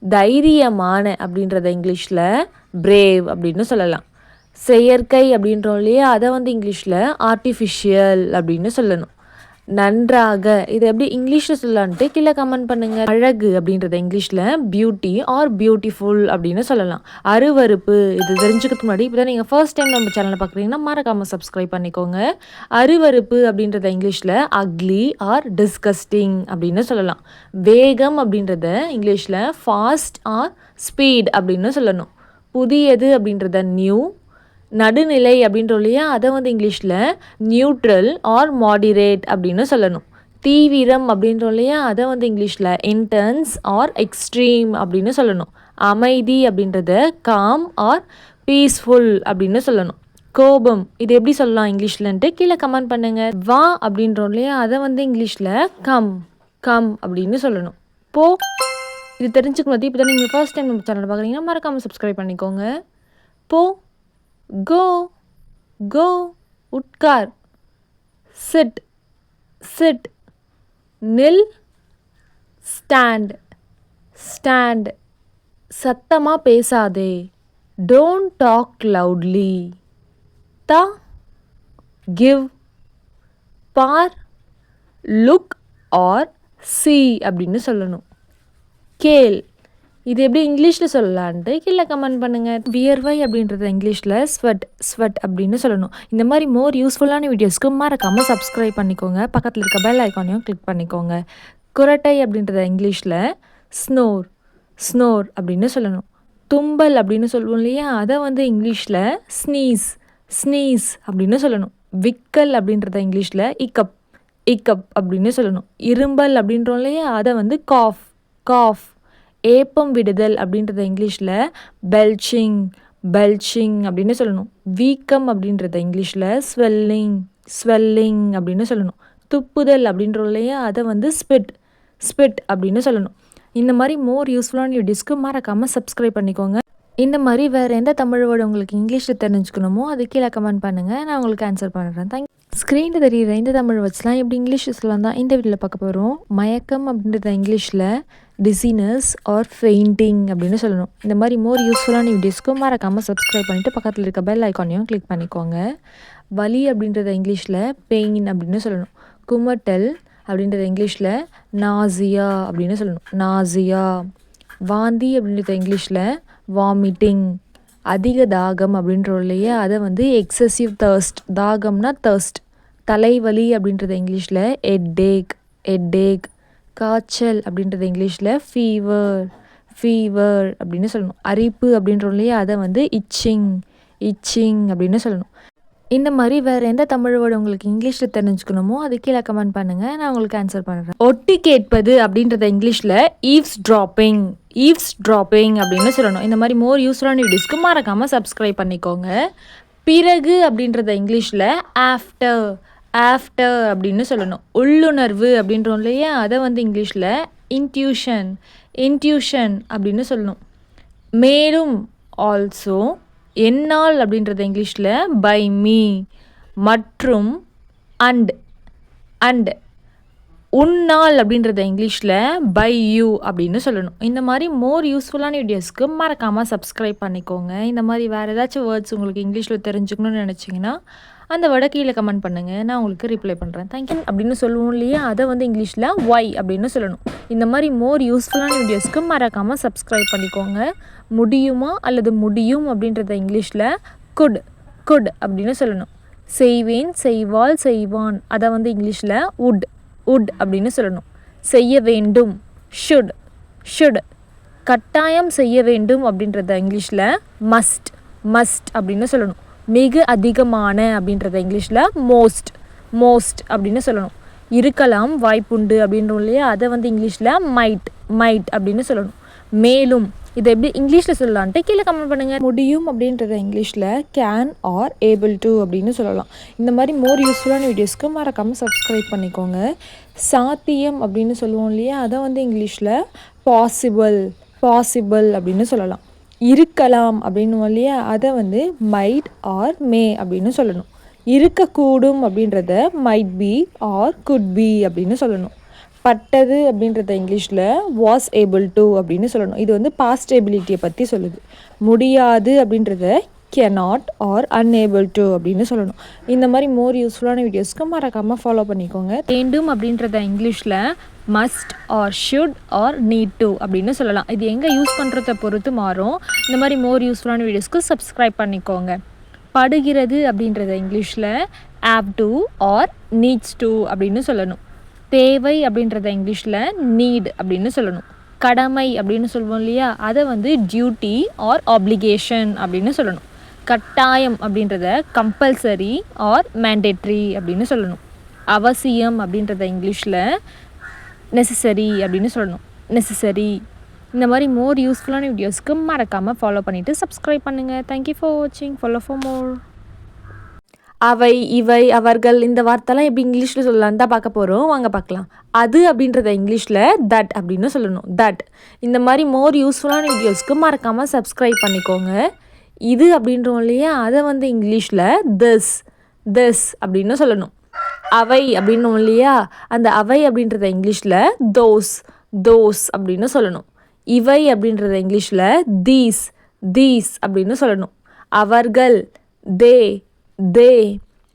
தைரியமான அப்படின்றத இங்கிலீஷில் பிரேவ் அப்படின்னு சொல்லலாம். செயற்கை அப்படின்றோம் இல்லையா, அதை வந்து இங்கிலீஷில் ஆர்டிஃபிஷியல் அப்படின்னு சொல்லணும். நன்றாக இது எப்படி இங்கிலீஷில் சொல்லலான்ட்டு கீழே கமெண்ட் பண்ணுங்கள். அழகு அப்படின்றத இங்கிலீஷில் பியூட்டி ஆர் பியூட்டிஃபுல் அப்படின்னு சொல்லலாம். அருவருப்பு இது தெரிஞ்சுக்கிறதுக்கு முன்னாடி இப்போ தான் நீங்கள் ஃபர்ஸ்ட் டைம் நம்ம சேனலை பார்க்குறீங்கன்னா மறக்காமல் சப்ஸ்கிரைப் பண்ணிக்கோங்க. அருவருப்பு அப்படின்றத இங்கிலீஷில் அக்லி ஆர் டிஸ்கஸ்டிங் அப்படின்னு சொல்லலாம். வேகம் அப்படின்றத இங்கிலீஷில் ஃபாஸ்ட் ஆர் ஸ்பீட் அப்படின்னு சொல்லணும். புதியது அப்படின்றத நியூ. நடுநிலை அப்படின்றோம் இல்லையா, அதை வந்து இங்கிலீஷில் நியூட்ரல் ஆர் மாடிரேட் அப்படின்னு சொல்லணும். தீவிரம் அப்படின்றோம் இல்லையா, அதை வந்து இங்கிலீஷில் இன்டென்ஸ் ஆர் எக்ஸ்ட்ரீம் அப்படின்னு சொல்லணும். அமைதி அப்படின்றத காம் ஆர் பீஸ்ஃபுல் அப்படின்னு சொல்லணும். கோபம் இது எப்படி சொல்லலாம் இங்கிலீஷ்லன்ட்டு கீழே கமெண்ட் பண்ணுங்கள். வா அப்படின்றோம் இல்லையா, அதை வந்து இங்கிலீஷில் கம், கம் அப்படின்னு சொல்லணும். போ இது தெரிஞ்சுக்கணும். இப்போ தான் நீங்கள் ஃபர்ஸ்ட் டைம் நம்ம சேனல் பார்க்குறீங்கன்னா மறக்காமல் சப்ஸ்கிரைப் பண்ணிக்கோங்க. போ, கோ, கோ. உட்கார், சிட், சிட். நில், ஸ்டாண்ட், ஸ்டாண்ட். சத்தமாக பேசாதே, டோன்ட் டாக் லவுட்லி. தா, கிவ், பார், லுக் ஆர் சி அப்படின்னு சொல்லணும். கேள் இது எப்படி இங்கிலீஷில் சொல்லலான்ட்டு கீழே கமெண்ட் பண்ணுங்கள். வியர்வை அப்படின்றத இங்கிலீஷில் ஸ்வெட் ஸ்வெட் அப்படின்னு சொல்லணும். இந்த மாதிரி மோர் யூஸ்ஃபுல்லான வீடியோஸ்க்கு மறக்காமல் சப்ஸ்கிரைப் பண்ணிக்கோங்க. பக்கத்தில் இருக்க பெல் ஐக்கானையும் கிளிக் பண்ணிக்கோங்க. குரட்டை அப்படின்றத இங்கிலீஷில் ஸ்னோர் ஸ்னோர் அப்படின்னு சொல்லணும். தும்பல் அப்படின்னு சொல்லுவோம் இல்லையா, அதை வந்து இங்கிலீஷில் ஸ்னீஸ் ஸ்னீஸ் அப்படின்னு சொல்லணும். விக்கல் அப்படின்றத இங்கிலீஷில் இக்கப் இக்கப் அப்படின்னு சொல்லணும். இரும்பல் அப்படின்றோம் இல்லையா, அதை வந்து காஃப் காஃப். ஏப்பம் விடுதல் அப்படின்றத இங்கிலீஷில் பெல்ச்சிங் பெல்ச்சிங் அப்படின்னு சொல்லணும். வீக்கம் அப்படின்றத இங்கிலீஷில் ஸ்வெல்லிங் ஸ்வெல்லிங் அப்படின்னு சொல்லணும். துப்புதல் அப்படின்றோம் இல்லையா, அதை வந்து ஸ்பிட் ஸ்பிட் அப்படின்னு சொல்லணும். இந்த மாதிரி மோர் யூஸ்ஃபுல்லான வீடியோஸ்க்கு மறக்காமல் சப்ஸ்கிரைப் பண்ணிக்கோங்க. இந்த மாதிரி வேறு எந்த தமிழ் வேர்டு உங்களுக்கு இங்கிலீஷில் தெரிஞ்சுக்கணுமோ அது கீழே கமெண்ட் பண்ணுங்கள், நான் உங்களுக்கு ஆன்சர் பண்ணுறேன். தேங்க்யூ. ஸ்க்ரீனில் தெரியுற இந்த தமிழ் வேர்ட்ஸ்லாம் எப்படி இங்கிலீஷில் தான் இந்த வீடியோவில் பார்க்க போகிறோம். மயக்கம் அப்படின்றத இங்கிலீஷில் டிசினஸ் ஆர் ஃபெயிண்டிங் அப்படின்னு சொல்லணும். இந்த மாதிரி மோர் யூஸ்ஃபுல்லான வீடியோஸ்க்கு மறக்காமல் சப்ஸ்கிரைப் பண்ணிவிட்டு பக்கத்தில் இருக்க பெல் ஐக்கானையும் கிளிக் பண்ணிக்கோங்க. வலி அப்படின்றத இங்கிலீஷில் பெயின் அப்படின்னு சொல்லணும். குமட்டல் அப்படின்றத இங்கிலீஷில் நாசியா அப்படின்னு சொல்லணும். நாசியா. வாந்தி அப்படின்றத இங்கிலீஷில் வாமிட்டிங். அதிக தாகம் அப்படின்றோம் இல்லையா, அதை வந்து எக்ஸசிவ் தர்ஸ்ட். தாகம்னா தர்ஸ்ட். தலைவலி அப்படின்றத இங்கிலீஷில் ஹெட்டேக் ஹெட்டேக். காய்ச்சல் அப்படின்றத இங்கிலீஷில் ஃபீவர் ஃபீவர் அப்படின்னு சொல்லணும். அரிப்பு அப்படின்றோம் இல்லையா, அதை வந்து இச்சிங் இச்சிங் அப்படின்னு சொல்லணும். இந்த மாதிரி வேறு எந்த தமிழ் வேர்டு உங்களுக்கு இங்கிலீஷில் தெரிஞ்சுக்கணுமோ அது கீழே கமெண்ட் பண்ணுங்கள், நான் உங்களுக்கு ஆன்சர் பண்ணுறேன். ஒட்டி கேட்பது அப்படின்றத இங்கிலீஷில் ஈவ்ஸ் ட்ராப்பிங் ஈவ்ஸ் ட்ராப்பிங் அப்படின்னு சொல்லணும். இந்த மாதிரி மோர் யூஸ்ஃபுல்லான வீடியோஸ்க்கு மறக்காமல் சப்ஸ்கிரைப் பண்ணிக்கோங்க. பிறகு அப்படின்றத இங்கிலீஷில் ஆஃப்டர் ஆஃப்டர் அப்படின்னு சொல்லணும். உள்ளுணர்வு அப்படின்றோம் இல்லையா, அதை வந்து இங்கிலீஷில் இன்ட்யூஷன் இன்ட்யூஷன் அப்படின்னு சொல்லணும். மேலும் ஆல்சோ. என்னால் அப்படின்றத இங்கிலீஷில் பை மீ. மற்றும் அண்ட் அண்ட். உன்னால் அப்படின்றத இங்கிலீஷில் பை யூ அப்படின்னு சொல்லணும். இந்த மாதிரி மோர் யூஸ்ஃபுல்லான வீடியோஸ்க்கு மறக்காமல் சப்ஸ்கிரைப் பண்ணிக்கோங்க. இந்த மாதிரி வேறு ஏதாச்சும் வேர்ட்ஸ் உங்களுக்கு இங்கிலீஷில் தெரிஞ்சுக்கணும்னு நினச்சிங்கன்னா அந்த வேர்டை கீழே கமெண்ட் பண்ணுங்கள், நான் உங்களுக்கு ரிப்ளை பண்ணுறேன். தேங்க்யூ அப்படின்னு சொல்லுவோம் இல்லையா, அதை வந்து இங்கிலீஷில் ஒய் அப்படின்னு சொல்லணும். இந்த மாதிரி மோர் யூஸ்ஃபுல்லான வீடியோஸ்க்கு மறக்காமல் சப்ஸ்கிரைப் பண்ணிக்கோங்க. முடியுமா அல்லது முடியும் அப்படின்றத இங்கிலீஷில் குட் குட் அப்படின்னு சொல்லணும். செய்வேன் செய்வாள் செய்வான், அதை வந்து இங்கிலீஷில் உட் உட் அப்படின்னு சொல்லணும். செய்ய வேண்டும் ஷுட் ஷுட். கட்டாயம் செய்ய வேண்டும் அப்படின்றத இங்கிலீஷில் மஸ்ட் மஸ்ட் அப்படின்னு சொல்லணும். மிக அதிகமான அப்படின்றத இங்கிலீஷில் மோஸ்ட் மோஸ்ட் அப்படின்னு சொல்லணும். இருக்கலாம் வாய்ப்புண்டு அப்படின்றோம் இல்லையா, அதை வந்து இங்கிலீஷில் மைட் மைட் அப்படின்னு சொல்லணும். மேலும் இதை எப்படி இங்கிலீஷில் சொல்லலான்ட்டு கீழே கமெண்ட் பண்ணுங்கள். முடியும் அப்படின்றத இங்கிலீஷில் கேன் ஆர் ஏபிள் டு அப்படின்னு சொல்லலாம். இந்த மாதிரி மோர் யூஸ்ஃபுல்லான வீடியோஸ்க்கு மறக்காமல் சப்ஸ்கிரைப் பண்ணிக்கோங்க. சாத்தியம் அப்படின்னு சொல்லுவோம் இல்லையா, அதை வந்து இங்கிலீஷில் பாசிபிள் பாசிபிள் அப்படின்னு சொல்லலாம். இருக்கலாம் அப்படின்னும் இல்லையா, அதை வந்து மைட் ஆர் மே அப்படின்னு சொல்லணும். இருக்கக்கூடும் அப்படின்றத might be are could be அப்படின்னு சொல்லணும். பட்டது அப்படின்றத இங்கிலீஷில் வாஸ் ஏபிள் டு அப்படின்னு சொல்லணும். இது வந்து பாஸ்ட் எபிலிட்டியை பற்றி சொல்லுது. முடியாது அப்படின்றத கேனாட் ஆர் அன்ஏபிள் டு அப்படின்னு சொல்லணும். இந்த மாதிரி மோர் யூஸ்ஃபுல்லான வீடியோஸ்க்கு மறக்காமல் ஃபாலோ பண்ணிக்கோங்க. வேண்டும் அப்படின்றத இங்கிலீஷில் must or should or need to அப்படின்னு சொல்லலாம். இது எங்கே யூஸ் பண்ணுறத பொறுத்து மாறும். இந்த மாதிரி மோர் யூஸ்ஃபுல்லான வீடியோஸ்க்கு சப்ஸ்கிரைப் பண்ணிக்கோங்க. படுகிறது அப்படின்றத இங்கிலீஷில் have to or needs to அப்படின்னு சொல்லணும். தேவை அப்படின்றத இங்கிலீஷில் நீட் அப்படின்னு சொல்லணும். கடமை அப்படின்னு சொல்லுவோம் இல்லையா, அதை வந்து டியூட்டி ஆர் ஆப்ளிகேஷன் அப்படின்னு சொல்லணும். கட்டாயம் அப்படின்றத கம்பல்சரி ஆர் மேண்டேட்ரி அப்படின்னு சொல்லணும். அவசியம் அப்படின்றத இங்கிலீஷில் நெசசரி அப்படின்னு சொல்லணும். நெசசரி. இந்த மாதிரி மோர் யூஸ்ஃபுல்லான வீடியோஸ்க்கு மறக்காமல் ஃபாலோ பண்ணிவிட்டு சப்ஸ்கிரைப் பண்ணுங்கள். தேங்க்யூ ஃபார் வாட்சிங். ஃபாலோ ஃபார் மோர். அவை இவை அவர்கள் இந்த வார்த்தைலாம் எப்படி இங்கிலீஷில் சொல்லலான்னு தான் பார்க்க போகிறோம். வாங்க பார்க்கலாம். அது அப்படின்றத இங்கிலீஷில் தட் அப்படின்னு சொல்லணும். தட். இந்த மாதிரி மோர் யூஸ்ஃபுல்லான வீடியோஸ்க்கு மறக்காமல் சப்ஸ்கிரைப் பண்ணிக்கோங்க. இது அப்படின்றோம் இல்லையா, அதை வந்து இங்கிலீஷில் திஸ் திஸ் அப்படின்னு சொல்லணும். அவை அப்படின்னோம் இல்லையா, அந்த அவை அப்படின்றத இங்கிலீஷில் தோஸ் தோஸ் அப்படின்னு சொல்லணும். இவை அப்படின்றத இங்கிலீஷில் தீஸ் தீஸ் அப்படின்னு சொல்லணும். அவர்கள் தே தே.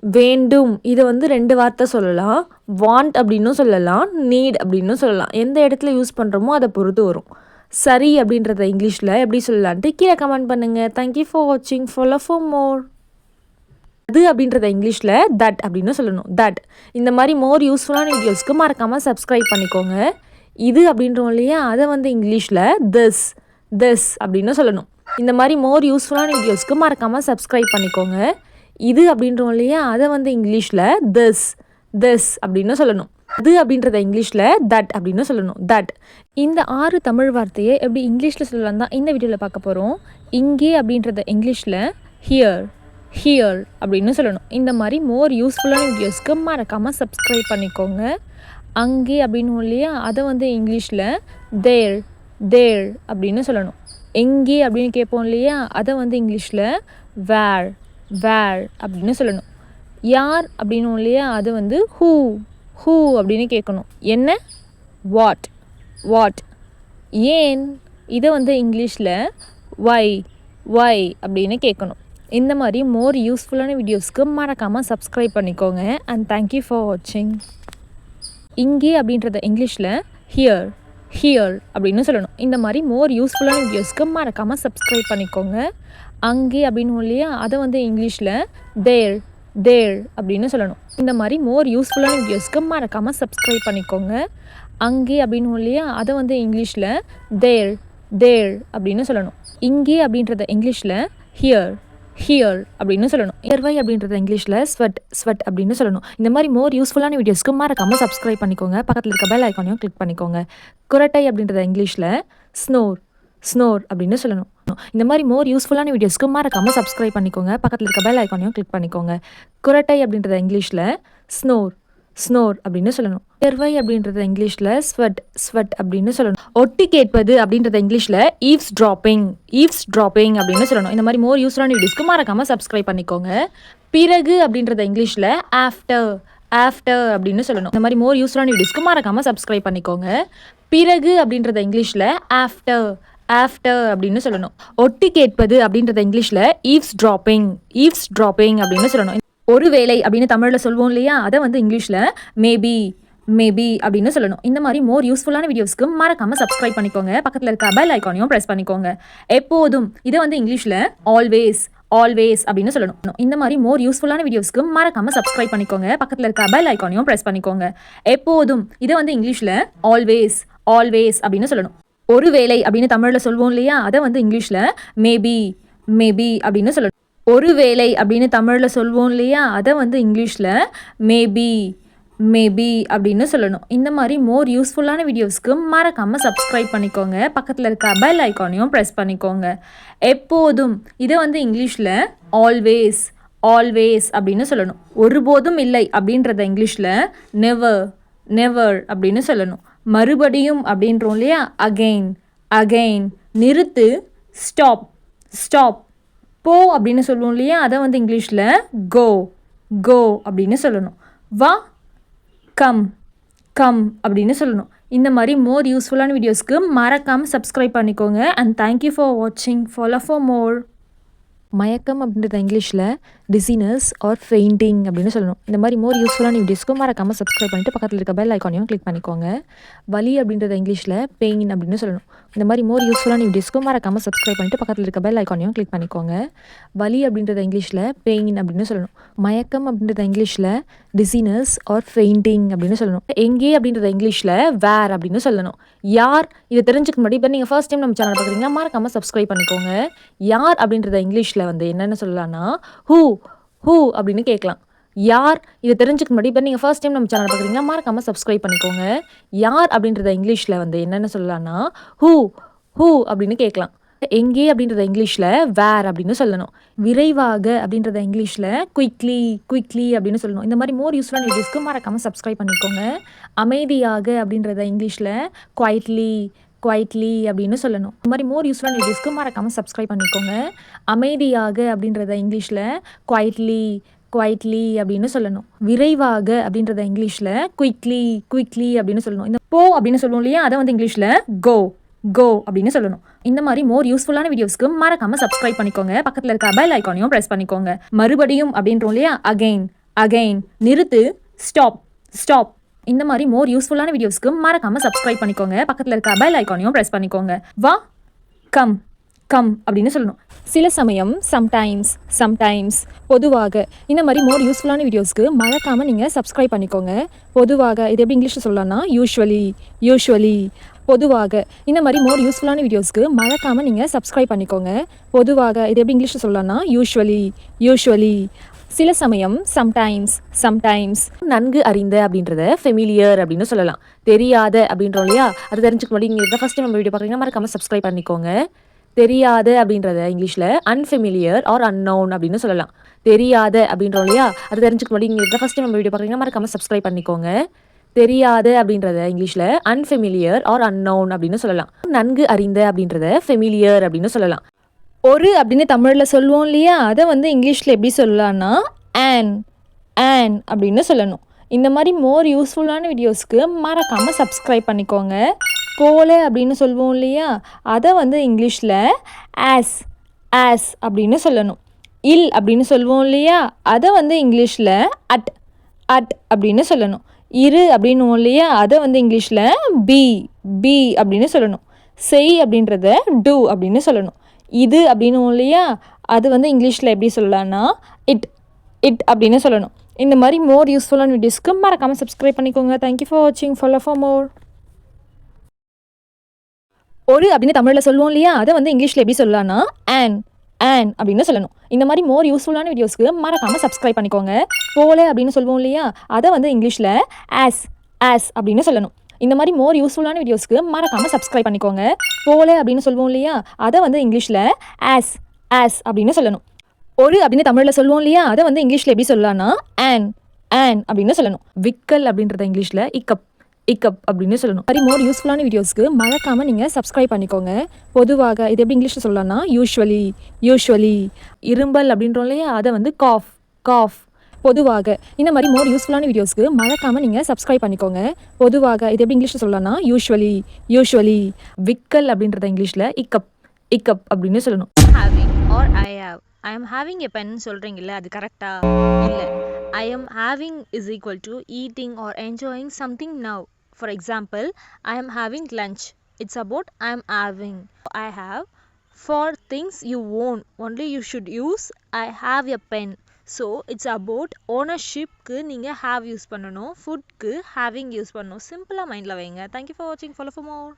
வேண்டும் இதை வந்து 2 வார்த்தை சொல்லலாம். வாண்ட் அப்படின்னும் சொல்லலாம், நீட் அப்படின்னும் சொல்லலாம். எந்த இடத்துல யூஸ் பண்ணுறோமோ அதை பொறுத்து வரும். சரி அப்படின்றத இங்கிலீஷில் எப்படி சொல்லலான்ட்டு கீழே கமெண்ட் பண்ணுங்கள். தேங்க்யூ ஃபார் வாட்சிங். ஃபாலோ ஃபார் மோர். அது அப்படின்றத இங்கிலீஷில் தட் அப்படின்னு சொல்லணும். தட். இந்த மாதிரி மோர் யூஸ்ஃபுல்லான வீடியோஸ்க்கு மறக்காமல் சப்ஸ்கிரைப் பண்ணிக்கோங்க. இது அப்படின்றோம் இல்லையா, அதை வந்து இங்கிலீஷில் திஸ் அப்படின்னு சொல்லணும். இந்த மாதிரி மோர் யூஸ்ஃபுல்லான வீடியோஸ்க்கு மறக்காமல் சப்ஸ்கிரைப் பண்ணிக்கோங்க. இது அப்படின்றோம் இல்லையா, அதை வந்து இங்கிலீஷில் திஸ் அப்படின்னு சொல்லணும். அது அப்படின்றத இங்கிலீஷில் தட் அப்படின்னு சொல்லணும். தட். இந்த 6 தமிழ் வார்த்தையை எப்படி இங்கிலீஷில் சொல்லலாம் தான் இந்த வீடியோவில் பார்க்க போகிறோம். இங்கே அப்படின்றத இங்கிலீஷில் ஹியர் அப்படின்னு சொல்லணும். இந்த மாதிரி மோர் யூஸ்ஃபுல்லான வீடியோஸ்க்கு மறக்காமல் சப்ஸ்கிரைப் பண்ணிக்கோங்க. அங்கே அப்படின்னு இல்லையா, அதை வந்து இங்கிலீஷில் தேர் அப்படின்னு சொல்லணும். எங்கே அப்படின்னு கேட்போம் இல்லையா, அதை வந்து இங்கிலீஷில் வேர் அப்படின்னு சொல்லணும். யார் அப்படின்னு இல்லையா, அது வந்து ஹூ அப்படின்னு கேட்கணும். என்ன? வாட். ஏன்? இதை வந்து இங்கிலீஷில் வை அப்படின்னு கேட்கணும். இந்த மாதிரி மோர் யூஸ்ஃபுல்லான வீடியோஸ்க்கு மறக்காமல் சப்ஸ்கிரைப் பண்ணிக்கோங்க. அண்ட் தேங்க்யூ ஃபார் வாட்சிங். இங்கே அப்படின்றத இங்கிலீஷில் ஹியர் அப்படின்னு சொல்லணும். இந்த மாதிரி மோர் யூஸ்ஃபுல்லான வீடியோஸ்க்கு மறக்காமல் சப்ஸ்கிரைப் பண்ணிக்கோங்க. அங்கே அப்படின்னு இல்லையா, அதை வந்து இங்கிலீஷில் தேர் அப்படின்னு சொல்லணும். இந்த மாதிரி மோர் யூஸ்ஃபுல்லான வீடியோஸ்க்கு மறக்காமல் சப்ஸ்கிரைப் பண்ணிக்கோங்க. அங்கே அப்படின்னு இல்லையா, அதை வந்து இங்கிலீஷில் தேர் அப்படின்னு சொல்லணும். இங்கே அப்படின்றத இங்கிலீஷில் ஹியர் அப்படின்னு சொல்லணும். இயர்வை அப்படின்றத இங்கிலீஷில் ஸ்வெட் அப்படின்னு சொல்லணும். இந்த மாதிரி மோர் யூஸ்ஃபுல்லான வீடியோஸ்க்கு மறக்காமல் சப்ஸ்கிரைப் பண்ணிக்கோங்க. பக்கத்தில் இருக்க பெல் ஐக்கானையும் கிளிக் பண்ணிக்கோங்க. குரட்டை அப்படின்றத இங்கிலீஷில் ஸ்னோர் அப்படின்னு சொல்லணும். இந்த மாதிரி மோர் யூஸ்ஃபுல்லான வீடியோஸ்க்கு மறக்காமல் சப்ஸ்கிரைப் பண்ணிக்கோங்க. பக்கத்தில் இருக்க பெல் ஐக்கானையும் கிளிக் பண்ணிக்கோங்க. குரட்டை அப்படின்றத இங்கிலீஷில் ஸ்னோர் அப்படின்னு சொல்லணும். இயர்வை அப்படின்றத இங்கிலீஷில் ஸ்வெட் அப்படின்னு சொல்லணும். ஒட்டி கேட்பது அப்படின்றத இங்கிலீஷில் ஈவ்ஸ் ட்ராப்பிங் அப்படின்னு சொல்லணும். இந்த மாதிரி மோர் யூஸ்ஃபுல்லான வீடியோஸ்க்கு மறக்காமல் சப்ஸ்கிரைப் பண்ணிக்கோங்க. பிறகு அப்படின்றத இங்கிலீஷில் ஆஃப்டர் அப்படின்னு சொல்லணும். இந்த மாதிரி மோர் யூஸ்ஃபுல்லான வீடியோஸ்க்கு மறக்காமல் சப்ஸ்கிரைப் பண்ணிக்கோங்க. பிறகு அப்படின்றத இங்கிலீஷில் ஆஃப்டர் அப்படின்னு சொல்லணும். ஒட்டி கேட்பது அப்படின்றத இங்கிலீஷில் ஈவ்ஸ் ட்ராப்பிங் அப்படின்னு சொல்லணும். ஒரு வேளை அப்படின்னு தமிழில் சொல்வோம் இல்லையா, அதை வந்து இங்கிலீஷில் மேபி அப்படின்னு சொல்லணும். இந்த மாதிரி மோர் யூஸ்ஃபுல்லான வீடியோஸ்க்கு மறக்காமல் சப்ஸ்கிரைப் பண்ணிக்கோங்க. பக்கத்தில் இருக்க பெல் ஐக்கானையும் ப்ரெஸ் பண்ணிக்கோங்க. எப்போதும் இதை வந்து இங்கிலீஷில் ஆல்வேஸ் அப்படின்னு சொல்லணும். இந்த மாதிரி மோர் யூஸ்ஃபுல்லான வீடியோஸ்க்கு மறக்காமல் சப்ஸ்கிரைப் பண்ணிக்கோங்க. பக்கத்தில் இருக்க பெல் ஐக்கானையும் ப்ரெஸ் பண்ணிக்கோங்க. எப்போதும் இதை வந்து இங்கிலீஷில் ஆல்வேஸ் அப்படின்னு சொல்லணும். ஒரு வேளை அப்படின்னு தமிழில் சொல்வோம் இல்லையா, அதை வந்து இங்கிலீஷில் மேபி அப்படின்னு சொல்லணும். ஒரு வேளை அப்படின்னு தமிழில் சொல்வோம் இல்லையா, அதை வந்து இங்கிலீஷில் மேபி அப்படின்னு சொல்லணும். இந்த மாதிரி மோர் யூஸ்ஃபுல்லான வீடியோஸ்க்கு மறக்காமல் சப்ஸ்கிரைப் பண்ணிக்கோங்க. பக்கத்தில் இருக்க பெல் ஐக்கானையும் ப்ரெஸ் பண்ணிக்கோங்க. எப்போதும் இதை வந்து இங்கிலீஷில் ஆல்வேஸ் அப்படின்னு சொல்லணும். ஒருபோதும் இல்லை அப்படின்றத இங்கிலீஷில் நெவர் அப்படின்னு சொல்லணும். மறுபடியும் அப்படின்றோம் இல்லையா, அகெயின். நிறுத்து, ஸ்டாப். போ அப்படின்னு சொல்லுவோம் இல்லையா, அதை வந்து இங்கிலீஷில் கோ அப்படின்னு சொல்லணும். வா, கம் அப்படின்னு சொல்லணும். இந்த மாதிரி மோர் யூஸ்ஃபுல்லான வீடியோஸ்க்கு மறக்காமல் சப்ஸ்கிரைப் பண்ணிக்கோங்க. அண்ட் தேங்க்யூ ஃபார் வாட்சிங். ஃபாலோ ஃபார் மோர். மயக்கம் அப்படின்றத இங்கிலீஷில் டிசீனஸ் ஆர் ஃபெயிண்டிங் அப்படின்னு சொல்லணும். இந்த மாதிரி மோர் யூஸ்ஃபுல்லான வீடியோஸ்க்கு மறக்காமல் சப்ஸ்கிரைப் பண்ணிட்டு பக்கத்தில் இருக்க பெல் ஐக்கானையும் கிளிக் பண்ணிக்கோங்க. வலி அப்படின்றத இங்கிலீஷில் பெயின் அப்படின்னு சொல்லணும். இந்த மாதிரி மோர் யூஸ்ஃபுல்லான வீடியோஸ்க்கு மறக்காமல் சப்ஸ்கிரைப் பண்ணிட்டு பக்கத்தில் இருக்க பெல் ஐக்கானையும் கிளிக் பண்ணிக்கோங்க. வலி அப்படின்றத இங்கிலீஷில் பெயின் அப்படின்னு சொல்லணும். மயக்கம் அப்படின்றத இங்கிலீஷில் டிசீனஸ் ஆர் ஃபெயிண்டிங் அப்படின்னு சொல்லணும். எங்கே அப்படின்றத இங்கிலீஷில் வேர் அப்படின்னு சொல்லணும். யார், இதை தெரிஞ்சுக்க முன்னாடி இப்போ நீங்கள் ஃபர்ஸ்ட் டைம் நம்ம சேனல் பார்க்குறீங்கன்னா மறக்காமல் சப்ஸ்கிரைப் பண்ணிக்கோங்க. யார் அப்படின்றத இங்கிலீஷில் வந்து என்னென்னு சொல்லலாம்னா ஹூ அப்படின்னு கேட்கலாம். யார், இதை தெரிஞ்சுக்க முன்னாடி இப்போ நீங்கள் ஃபர்ஸ்ட் டைம் நம்ம சேனல் பார்க்குறீங்கன்னா மறக்காமல் சப்ஸ்கிரைப் பண்ணிக்கோங்க. யார் அப்படின்றத இங்கிலீஷில் வந்து என்னென்னு சொல்லலாம்னா ஹூ அப்படின்னு கேட்கலாம். எங்கே அப்படின்றத இங்கிலீஷில் வேர் அப்படின்னு சொல்லணும். விரைவாக அப்படின்றத இங்கிலீஷில் குயிக்லி அப்படின்னு சொல்லணும். இந்த மாதிரி மோர் யூஸ்ஃபுல்லான வீடியோஸ்க்கு மறக்காமல் சப்ஸ்கிரைப் பண்ணிக்கோங்க. அமைதியாக அப்படின்றத இங்கிலீஷில் குவைட்லி அப்படின்னு சொல்லணும். இந்த மாதிரி மோர் யூஸ்ஃபுல்லான வீடியோஸ்க்கு மறக்காமல் சப்ஸ்கிரைப் பண்ணிக்கோங்க. அமைதியாக அப்படின்றத இங்கிலீஷில் குவைட்லி அப்படின்னு சொல்லணும். விரைவாக அப்படின்றத இங்கிலீஷில் குயிக்லி அப்படின்னு சொல்லணும். இந்த போ அப்படின்னு சொல்லுவோம் இல்லையா, அதை வந்து இங்கிலீஷில் கோ அப்படின்னு சொல்லணும். இந்த மாதிரி மோர் யூஸ்ஃபுல்லான வீடியோஸ்க்கு மறக்காம சப்ஸ்கிரைப் பண்ணிக்கோங்க. பக்கத்தில் இருக்க பெல் ஐக்கானையும் ப்ரெஸ் பண்ணிக்கோங்க. மறுபடியும் அப்படின்றோம் இல்லையா, அகெயின். நிறுத்து, ஸ்டாப். இந்த மாதிரி மோர் யூஸ்ஃபுல்லான வீடியோஸ்க்கு மறக்காம சப்ஸ்கிரைப் பண்ணிக்கோங்க. பக்கத்தில் இருக்க பெல் ஐக்கானையும் ப்ரெஸ் பண்ணிக்கோங்க. வா கம் கம் அப்படின்னு சொல்லணும். சில சமயம், சம்டைம்ஸ், பொதுவாக இந்த மாதிரி மோர் யூஸ்ஃபுல்லான வீடியோஸ்க்கு மறக்காமல் நீங்கள் சப்ஸ்கிரைப் பண்ணிக்கோங்க. பொதுவாக இது எப்படி இங்கிலீஷில் சொல்லலாம்னா யூஷுவலி பொதுவாக இந்த மாதிரி மோர் யூஸ்ஃபுல்லான வீடியோஸ்க்கு மறக்காமல் நீங்கள் சப்ஸ்கிரைப் பண்ணிக்கோங்க. பொதுவாக இது எப்படி இங்கிலீஷில் சொல்லலாம்னா யூஷுவலி சில சமயம், சம்டைம்ஸ் நன்கு அறிந்த அப்படின்றத ஃபெமிலியர் அப்படின்னு சொல்லலாம். தெரியாத அப்படின்றோம் இல்லையா, அது தெரிஞ்சுக்க முன்னாடி நீங்கள் ஃபஸ்ட் டைம் நம்ம வீடியோ பார்க்குறீங்கன்னா மறக்காமல் சப்ஸ்கிரைப் பண்ணிக்கோங்க. தெரியாத அப்படின்றத இங்கிலீஷில் அன்ஃபெமிலியர் ஆர் அன்னோன் அப்படின்னு சொல்லலாம். தெரியாத அப்படின்றோம் இல்லையா, அது தெரிஞ்சுக்க முன்னாடி நீங்கள் ஃபஸ்ட் டைம் நம்ம வீடியோ பார்க்குறீங்கன்னா மறக்காமல் சப்ஸ்கிரைப் பண்ணிக்கோங்க. தெரியாத அப்படின்றத இங்கிலீஷில் அன்ஃபெமிலியர் ஆர் அன்னோன் அப்படின்னு சொல்லலாம். நன்கு அறிந்த அப்படின்றத ஃபெமிலியர் அப்படின்னு சொல்லலாம். ஒரு அப்படின்னு தமிழில் சொல்லுவோம் இல்லையா, அதை வந்து இங்கிலீஷில் எப்படி சொல்லலாம்னா ஆன் அப்படின்னு சொல்லணும். இந்த மாதிரி மோர் யூஸ்ஃபுல்லான வீடியோஸ்க்கு மறக்காமல் சப்ஸ்கிரைப் பண்ணிக்கோங்க. போல அப்படின்னு சொல்லுவோம் இல்லையா, அதை வந்து இங்கிலீஷில் ஆஸ் அப்படின்னு சொல்லணும். இல் அப்படின்னு சொல்லுவோம் இல்லையா, அதை வந்து இங்கிலீஷில் அட் அப்படின்னு சொல்லணும். இரு அப்படின்னுவோம் இல்லையா, அதை வந்து இங்கிலீஷில் பி அப்படின்னு சொல்லணும். செய் அப்படின்றத டூ அப்படின்னு சொல்லணும். இது அப்படின்னுவோம் இல்லையா, அது வந்து இங்கிலீஷில் எப்படி சொல்லலாம்னா இட் அப்படின்னு சொல்லணும். இந்த மாதிரி மோர் யூஸ்ஃபுல்லான வீடியோஸ்க்கு மறக்காமல் சப்ஸ்கிரைப் பண்ணிக்கோங்க. தேங்க்யூ ஃபார் வாட்சிங். ஃபாலோ ஃபார் மோர். ஒரு அப்படின்னு தமிழில் சொல்லுவோம் இல்லையா, அதை வந்து இங்கிலீஷில் எப்படி சொல்லலாம்னா ஆன் அப்படின்னு சொல்லணும். இந்த மாதிரி மோர் யூஸ்ஃபுல்லான வீடியோஸ்க்கு மறக்காமல் சப்ஸ்கிரைப் பண்ணிக்கோங்க. போல அப்படின்னு சொல்லுவோம் இல்லையா, அதை வந்து இங்கிலீஷில் ஆஸ் அப்படின்னு சொல்லணும். இந்த மாதிரி மோர் யூஸ்ஃபுல்லான வீடியோஸ்க்கு மறக்காமல் சப்ஸ்கிரைப் பண்ணிக்கோங்க. போல அப்படின்னு சொல்லுவோம் இல்லையா, அதை வந்து இங்கிலீஷில் ஆஸ் அப்படின்னு சொல்லணும். ஒரு அப்படின்னு தமிழில் சொல்லுவோம் இல்லையா, அதை வந்து இங்கிலீஷில் எப்படி சொல்லலாம்னா ஆன் அப்படின்னு சொல்லணும். விக்கல் அப்படின்றத இங்கிலீஷில் இக்கப் அப்படின்னு சொல்லணும். மாதிரி மோர் யூஸ்ஃபுல்லான வீடியோஸ்க்கு மறக்காமல் நீங்கள் சப்ஸ்கிரைப் பண்ணிக்கோங்க. பொதுவாக இது எப்படி இங்கிலீஷில் சொல்லலாம்னா யூஷுவலி இரும்பல் அப்படின்றோம் இல்லையா, அதை வந்து காஃப் பொதுவாக இந்த மாதிரி மோர் யூஸ்ஃபுல்லான வீடியோஸ்க்கு மறக்காமல் நீங்கள் சப்ஸ்கிரைப் பண்ணிக்கோங்க. பொதுவாக இது எப்படி இங்கிலீஷில் சொல்லலாம்னா யூஷுவலி விக்கல் அப்படின்றத இங்கிலீஷில் இக்கப் அப்படின்னு சொல்லணும். having or I have. I am having a pen சொல்றீங்கல்ல, அது கரெக்டா? இல்லை. I am having is equal to eating or enjoying something now. For example, I am having lunch. It's about I am having. I have for things you own. Only you should use I have a pen. So it's about ownershipக்கு நீங்கள் have use பண்ணணும், ஃபுட்க்கு having use பண்ணணும். சிம்பிளாக மைண்டில் வைங்க. Thank you for வாட்சிங். Follow for மோர்.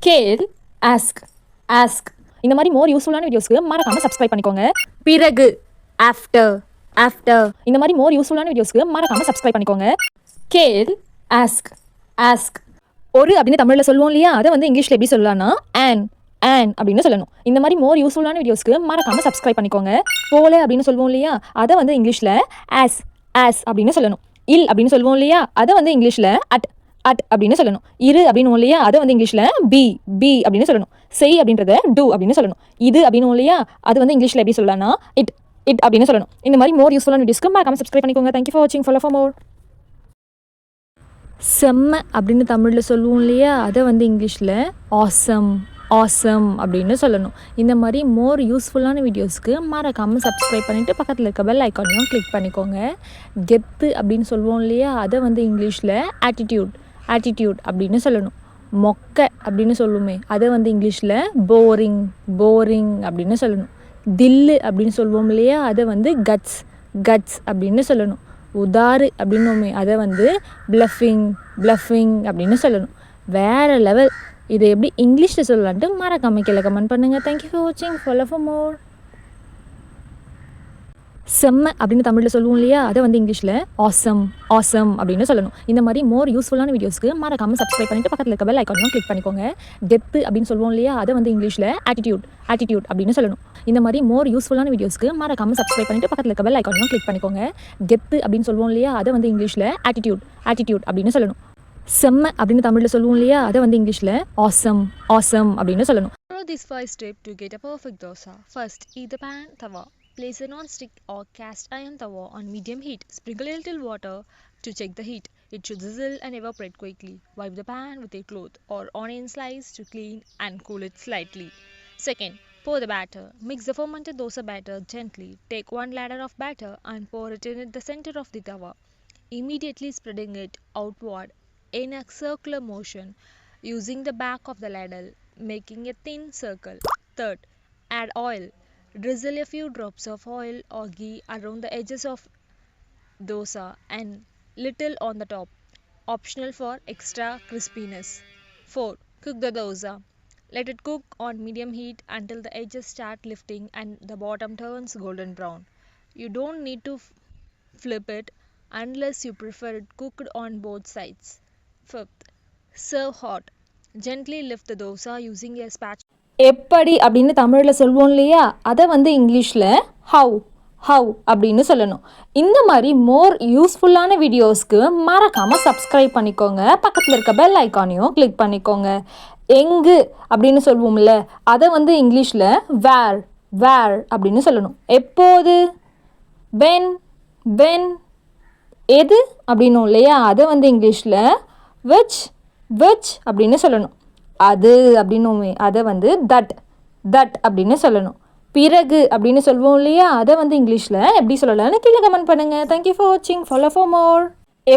கேள் ask இந்த மாதிரி மோர் யூஸ்ஃபுல்லான வீடியோஸ்க்கு மறக்காமல் சப்ஸ்கிரைப் பண்ணிக்கோங்க. பிறகு ஆஃப்டர் இந்த மாதிரி மோர் யூஸ்ஃபுல்லான வீடியோஸ்க்கு மறக்காமல் சப்ஸ்கிரைப் பண்ணிக்கோங்க. கேள் ஆஸ்க் ஒரு அப்படின்னு தமிழில் சொல்லுவோம் இல்லையா, அதை வந்து இங்கிலீஷில் எப்படி சொல்லலாம்னா ஆன் அப்படின்னு சொல்லணும். இந்த மாதிரி மோர் யூஸ்ஃபுல்லான வீடியோஸ்க்கு மறக்காமல் சப்ஸ்கிரைப் பண்ணிக்கோங்க. போல அப்படின்னு சொல்லுவோம் இல்லையா, அதை வந்து இங்கிலீஷில் ஆஸ் அப்படின்னு சொல்லணும். இல் அப்படின்னு சொல்லுவோம் இல்லையா, அதை வந்து இங்கிலீஷில் அட் அப்படின்னு சொல்லணும். இரு அப்படின்னு இல்லையா, அதை வந்து இங்கிலீஷில் பி அப்படின்னு சொல்லணும். செய் அப்படின்றத டூ அப்படின்னு சொல்லணும். இது அப்படின்னு இல்லையா, அது வந்து இங்கிலீஷில் எப்படி சொல்லலாம்னா இட் அப்படின்னு சொல்லணும். இந்த மாதிரி மோர் யூஸ்ஃபுல்லான வீடியோஸ்க்கு மறக்காம சப்ஸ்கிரைப் பண்ணிக்கோங்க. தேங்க்யூ ஃபார் வாட்சிங். ஃபாலோ ஃபார் மோர். செம்ம அப்படின்னு தமிழில் சொல்லுவோம் இல்லையா, அதை வந்து இங்கிலீஷில் ஆசம் அப்படின்னு சொல்லணும். இந்த மாதிரி மோர் யூஸ்ஃபுல்லான வீடியோஸ்க்கு மறக்காமல் சப்ஸ்கிரைப் பண்ணிவிட்டு பக்கத்தில் இருக்க பெல் ஐக்கானையும் கிளிக் பண்ணிக்கோங்க. கெத்து அப்படின்னு சொல்லுவோம் இல்லையா, அதை வந்து இங்கிலீஷில் ஆட்டிடியூட் அப்படின்னு சொல்லணும். மொக்கை அப்படின்னு சொல்லுமே, அதை வந்து இங்கிலீஷில் போரிங் அப்படின்னு சொல்லணும். தில்லு அப்படின்னு சொல்லுவோம் இல்லையா, அதை வந்து கட்ஸ் அப்படின்னு சொல்லணும். உதாரு அப்படின்னோமே, அதை வந்து ப்ளஃபிங் அப்படின்னு சொல்லணும். வேறு லெவல். இதை எப்படி இங்கிலீஷில் சொல்லலான்ட்டு மறக்காம கீழே கமெண்ட் பண்ணுங்கள். தேங்க்யூ ஃபார் வாட்சிங். ஃபாலோ ஃபார் மோர். செம்ம அப்படின்னு தமிழில் சொல்லுவோம் இல்லையா, அதை வந்து இங்கிலீஷில் ஆசம் அப்படின்னு சொல்லணும். இந்த மாதிரி மோர் யூஸ்ஃபுல்லான வீடியோஸ்க்கு மறக்காமல் சப்ஸ்கிரைப் பண்ணிவிட்டு பக்கத்தில் இருக்க பெல் ஐக்கானையும் கிளிக் பண்ணிக்கோங்க. டெத்து அப்படின்னு சொல்லுவோம் இல்லையா, அதை வந்து இங்கிலீஷில் ஆட்டிடியூட் அப்படின்னு சொல்லணும். இந்த மாதிரி மோர் யூஸ்ஃபுல்லான வீடியோஸ்க்கு மறக்காமல் சப்ஸ்கிரைப் பண்ணிவிட்டு பக்கத்தில் இருக்க பெல் ஐக்கானையும் கிளிக் பண்ணிக்கோங்க. கெத்து அப்படின்னு சொல்லுவோம் இல்லையா, அதை வந்து இங்கிலீஷில் ஆட்டிடியூட் அப்படின்னு சொல்லணும். செம்ம அப்படின்னு தமிழில் சொல்லுவோம் இல்லையா, அதை வந்து இங்கிலீஷில் ஆசம் அப்படின்னு சொல்லணும். Follow these 5 steps to get a perfect dosa. First, heat the pan tawa. Place a non-stick or cast iron tawa on medium heat. Sprinkle a little water to check the heat. It should sizzle and evaporate quickly. Wipe the pan with a cloth or onion slice to clean and cool it slightly. Second, pour the batter. Mix the fermented dosa batter gently. Take 1 ladle of batter and pour it in the center of the tawa. immediately spreading it outward in a circular motion using the back of the ladle, making a thin circle. Third, add oil. Drizzle a few drops of oil or ghee around the edges of dosa and little on the top, optional for extra crispiness. 4. Cook the dosa. Let it cook on medium heat until the edges start lifting and the bottom turns golden brown. You don't need to flip it unless you prefer it cooked on both sides. 5th, serve hot. Gently lift the dosa using a spatula. எப்படி அப்படின்னு தமிழில் சொல்லுவோம் இல்லையா, அதை வந்து இங்கிலீஷில் how how அப்படின்னு சொல்லணும். இந்த மாதிரி மோர் யூஸ்ஃபுல்லான வீடியோஸ்க்கு மறக்காமல் சப்ஸ்கிரைப் பண்ணிக்கோங்க. பக்கத்தில் இருக்க பெல் ஐக்கானையும் கிளிக் பண்ணிக்கோங்க. எங்கு அப்படின்னு சொல்லுவோம்ல, அதை வந்து இங்கிலீஷில் வேர் வேர் அப்படின்னு சொல்லணும். எப்போது, வென் வென், எது அப்படின்னும் இல்லையா, அதை வந்து இங்கிலீஷில் விச் விச் அப்படின்னு சொல்லணும். அது அப்படின்னுமே அதை வந்து தட் தட் அப்படின்னு சொல்லணும். பிறகு அப்படின்னு சொல்லுவோம் இல்லையா, அதை வந்து இங்கிலீஷில் எப்படி சொல்லலாம்னு கீழே கமெண்ட் பண்ணுங்கள். தேங்க்யூ ஃபார் வாட்சிங். ஃபாலோ ஃபார் மோர்.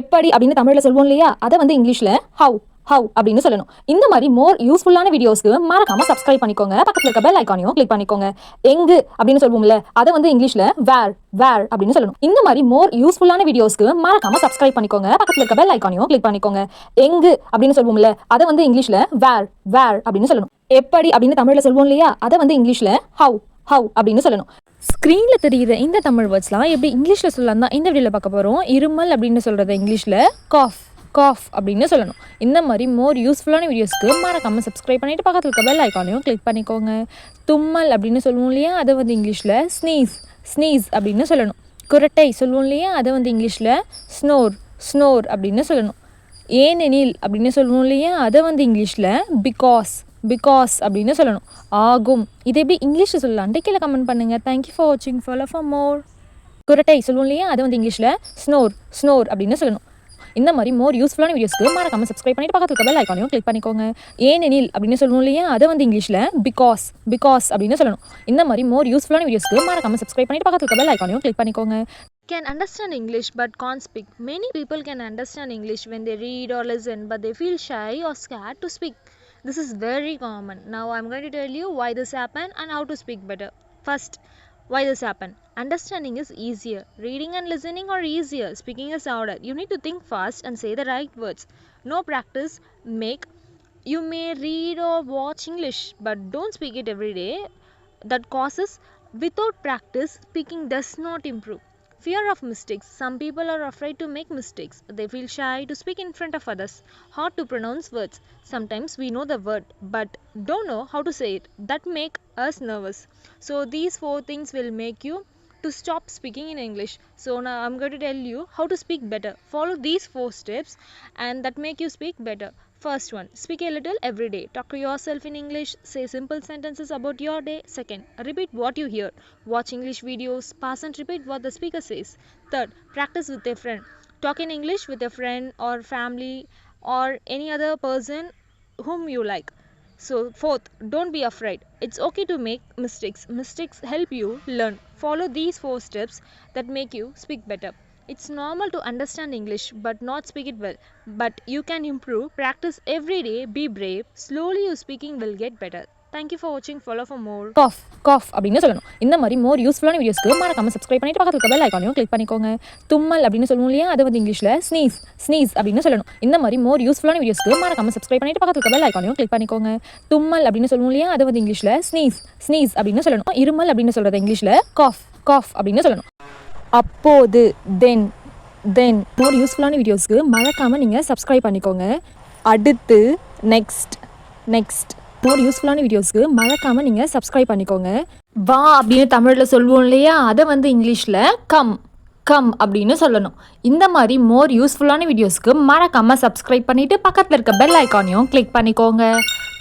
எப்படி அப்படின்னு தமிழில் சொல்லுவோம் இல்லையா, அதை வந்து இங்கிலீஷில் ஹவ் ஹவ் அப்படின்னு சொல்லணும். இந்த மாதிரி மோர் யூஸ்ஃபுல்லான வீடியோஸ்க்கு மறக்காமல் சப்ஸ்கிரைப் பண்ணிக்கோங்க. பக்கத்தில் இருக்க பெல் ஐக்கானையும் கிளிக் பண்ணிக்கோங்க. எங்கு அப்படின்னு சொல்லுவோம்ல, அதை வந்து இங்கிலீஷில் வேர் வேர் அப்படின்னு சொல்லணும். இந்த மாதிரி மோர் யூஸ்ஃபுல்லான வீடியோஸ்க்கு மறக்காமல் சப்ஸ்கிரைப் பண்ணிக்கோங்க. பக்கத்தில் இருக்க பெல் ஐக்கானையும் கிளிக் பண்ணிக்கோங்க. எங்கு அப்படின்னு சொல்லுவோம்ல, அதை வந்து இங்கிலீஷில் வேர் வேர் அப்படின்னு சொல்லணும். எப்படி அப்படின்னு தமிழில் சொல்லுவோம் இல்லையா, அதை வந்து இங்கிலீஷில் ஹவ் ஹவ் அப்படின்னு சொல்லணும். ஸ்க்ரீனில் தெரிகிற இந்த தமிழ் வேர்ட்ஸ்லாம் எப்படி இங்கிலீஷில் சொல்லலாம் தான் இந்த வீடியோவில் பார்க்க போகிறோம். இருமல் அப்படின்னு சொல்கிறத இங்கிலீஷில் காஃப் காஃப் அப்படின்னு சொல்லணும். இந்த மாதிரி மோர் யூஸ்ஃபுல்லான வீடியோஸ்க்கு மறக்காமல் சப்ஸ்கிரைப் பண்ணிவிட்டு பக்கத்தில் இருக்க பெல் ஐக்கானையும் கிளிக் பண்ணிக்கோங்க. தும்மல் அப்படின்னு சொல்லுவோம் இல்லையா, அதை வந்து இங்கிலீஷில் ஸ்னீஸ் ஸ்னீஸ் அப்படின்னு சொல்லணும். குரட்டை சொல்லுவோம் இல்லையா, அதை வந்து இங்கிலீஷில் ஸ்னோர் ஸ்னோர் அப்படின்னு சொல்லணும். ஏனெனில் அப்படின்னு சொல்லுவோம் இல்லையா, அதை வந்து இங்கிலீஷில் பிகாஸ் பிகாஸ் அப்படின்னு சொல்லணும். ஆகும். இது எப்படி இங்கிலீஷில் சொல்லலான்ட்டு கீழே கமெண்ட் பண்ணுங்கள். தேங்க்யூ ஃபார் வாட்சிங். Follow for more. குரட்டை சொல்லுவோம் இல்லையா, அதை வந்து இங்கிலீஷில் ஸ்னோர் ஸ்னோர் அப்படின்னு சொல்லணும். இந்த மாதிரி மோர் யூஸ்ஃபுல்லான வீடியோஸ்க்கு மறக்காமல் சப்ஸ்கிரைப் பண்ணிட்டு பக்கத்தில் இருக்க பெல் ஐக்கானையும் கிளிக் பண்ணிக்கோங்க. ஏனெனில் அப்படின்னு சொல்லுவோம் இல்லையா, அதை வந்து இங்கிலீஷில் பிகாஸ் பிகாஸ் அப்படின்னு சொல்லணும். இந்த மாதிரி மோர் யூஸ்ஃபுல்லான வீடியோஸ்க்கு மறக்காமல் சப்ஸ்கிரைப் பண்ணிட்டு பக்கத்தில் இருக்க பெல் ஐக்கானையும் கிளிக் பண்ணிக்கோங்க. Can understand English but can't speak. Many people can understand English when they read or listen, but they feel shy or scared to speak. This is very common. Now I'm going to tell you why this happened and how to speak better. First, why this happened. Understanding is easier. Reading and listening are easier. Speaking is harder. You need to think fast and say the right words. No practice make you may read or watch English, but don't speak it every day. That causes without practice, speaking does not improve. Fear of mistakes. Some people are afraid to make mistakes. They feel shy to speak in front of others. Hard to pronounce words. Sometimes we know the word but don't know how to say it. That make us nervous. So these 4 things will make you to stop speaking in English. So now I'm going to tell you how to speak better. Follow these 4 steps and that make you speak better. First one, speak a little every day. Talk to yourself in English. Say simple sentences about your day. Second, repeat what you hear. Watch English videos. Pass and repeat what the speaker says. Third, practice with a friend. Talk in English with a friend or family or any other person whom you like. So fourth, don't be afraid. It's okay to make mistakes. Mistakes help you learn. Follow these 4 steps that make you speak better. It's normal to understand English but not speak it well. But you can improve. Practice every day. Be brave. Slowly your speaking will get better. Thank you for watching. Follow for more. Cough cough அப்படின்னு சொல்லணும். இந்த மாதிரி more யூஸ்ஃபுல்லான வீடியோஸ்க்கு மறக்காமல் subscribe பண்ணிட்டு பக்கத்தில் இருக்க பெல் ஐக்கானையும் கிளிக் பண்ணிக்கோங்க. தும்மல் அப்படின்னு சொல்லுவோம் இல்லையா, அதை வந்து இங்கிலீஷில் ஸ்னீஸ் ஸ்னீஸ் அப்படின்னு சொல்லணும். இந்த மாதிரி மோர் யூஸ்ஃபுல்லான வீடியோஸ்க்கு மறக்காமல் சப்ஸ்கிரைப் பண்ணிட்டு பக்கத்தில் இருக்க பெல் ஐக்கானையும் கிளிக் பண்ணிக்கோங்க. தும்மல் அப்படின்னு சொல்லுவோம் இல்லையா, அதை வந்து இங்கிலீஷில் ஸ்னீஸ் ஸ்னீஸ் அப்படின்னு சொல்லணும். இருமல் அப்படின்னு சொல்கிறத இங்கிலீஷில் காஃப் காஃப் அப்படின்னு சொல்லணும். அப்போது தென் தென் மோர் யூஸ்ஃபுல்லான வீடியோஸ்க்கு மறக்காமல் நீங்கள் சப்ஸ்கிரைப் பண்ணிக்கோங்க. அடுத்து நெக்ஸ்ட் நெக்ஸ்ட் மோர் யூஸ்ஃபுல்லான வீடியோஸ்க்கு மறக்காமல் நீங்கள் சப்ஸ்கிரைப் பண்ணிக்கோங்க. வா அப்படின்னு தமிழில் சொல்லுவோம் இல்லையா, அதை வந்து இங்கிலீஷில் கம் கம் அப்படின்னு சொல்லணும். இந்த மாதிரி மோர் யூஸ்ஃபுல்லான வீடியோஸ்க்கு மறக்காமல் சப்ஸ்கிரைப் பண்ணிவிட்டு பக்கத்தில் இருக்க பெல் ஐக்கானையும் கிளிக் பண்ணிக்கோங்க.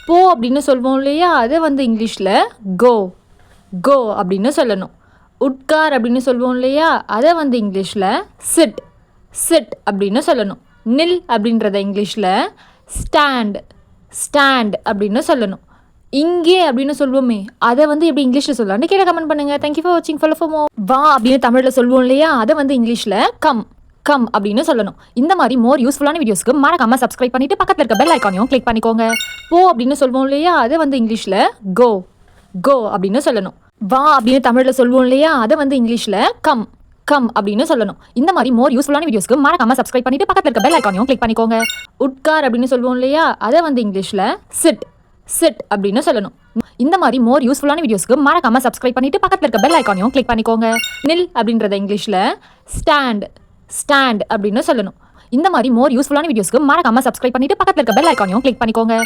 போ அப்படின்னு சொல்லுவோம் இல்லையா, அதை வந்து இங்கிலீஷில் கோ கோ அப்படின்னு சொல்லணும். உட்கார் அப்படின்னு சொல்லுவோம் இல்லையா, அதை வந்து இங்கிலீஷில் சிட் சிட் அப்படின்னு சொல்லணும். நில் அப்படின்றத இங்கிலீஷில் ஸ்டாண்ட் ஸ்டாண்ட் அப்படின்னு சொல்லணும். இங்கே அப்படின்னு சொல்லுவோமே, அதை வந்து எப்படி இங்கிலீஷில் சொல்லலாம்னு கீழே கமெண்ட் பண்ணுங்கள். தேங்க்யூ ஃபார் வாட்சிங். ஃபாலோ ஃபார் மோர். வா அப்படின்னு தமிழில் சொல்லுவோம் இல்லையா, அதை வந்து இங்கிலீஷில் கம் கம் அப்படின்னு சொல்லணும். இந்த மாதிரி மோர் யூஸ்ஃபுல்லான வீடியோஸ்க்கு மறக்காம சப்ஸ்கிரைப் பண்ணிட்டு பக்கத்தில் இருக்க பெல் ஐக்கானையும் கிளிக் பண்ணிக்கோங்க. போ அப்படின்னு சொல்லுவோம் இல்லையா, அதை வந்து இங்கிலீஷில் கோ கோ அப்படின்னு சொல்லணும். வா அப்படின்னு தமிழில் சொல்லுவோம் இல்லையா, அதை வந்து இங்கிலீஷில் கம் கம் அப்படின்னு சொல்லணும். இந்த மாதிரி மோர் யூஸ்ஃபுல்லான வீடியோஸ்க்கு மறக்காம சப்ஸ்கிரைப் பண்ணிட்டு பக்கத்தில் இருக்க பெல் ஐக்கானையும் கிளிக் பண்ணிக்கோங்க. உட்கார் அப்படின்னு சொல்லுவோம் இல்லையா, அதை வந்து இங்கிலீஷில் சிட் சிட் அப்படின்னு சொல்லணும். இந்த மாதிரி மோர் யூஸ்ஃபுல்லான வீடியோஸ்க்கு மறக்காம சப்ஸ்கிரைப் பண்ணிட்டு பக்கத்தில் இருக்க பெல் ஐக்கானையும் கிளிக் பண்ணிக்கோங்க. நில் அப்படின்றத இங்கிலீஷில் ஸ்டாண்ட் ஸ்டாண்ட் அப்படின்னு சொல்லணும். இந்த மாதிரி மோர் யூஸ்ஃபுல்லான வீடியோஸ்க்கு மறக்காம சப்ஸ்கிரைப் பண்ணிட்டு பக்கத்தில் இருக்க பெல் ஐக்கானையும் கிளிக் பண்ணிக்கோங்க.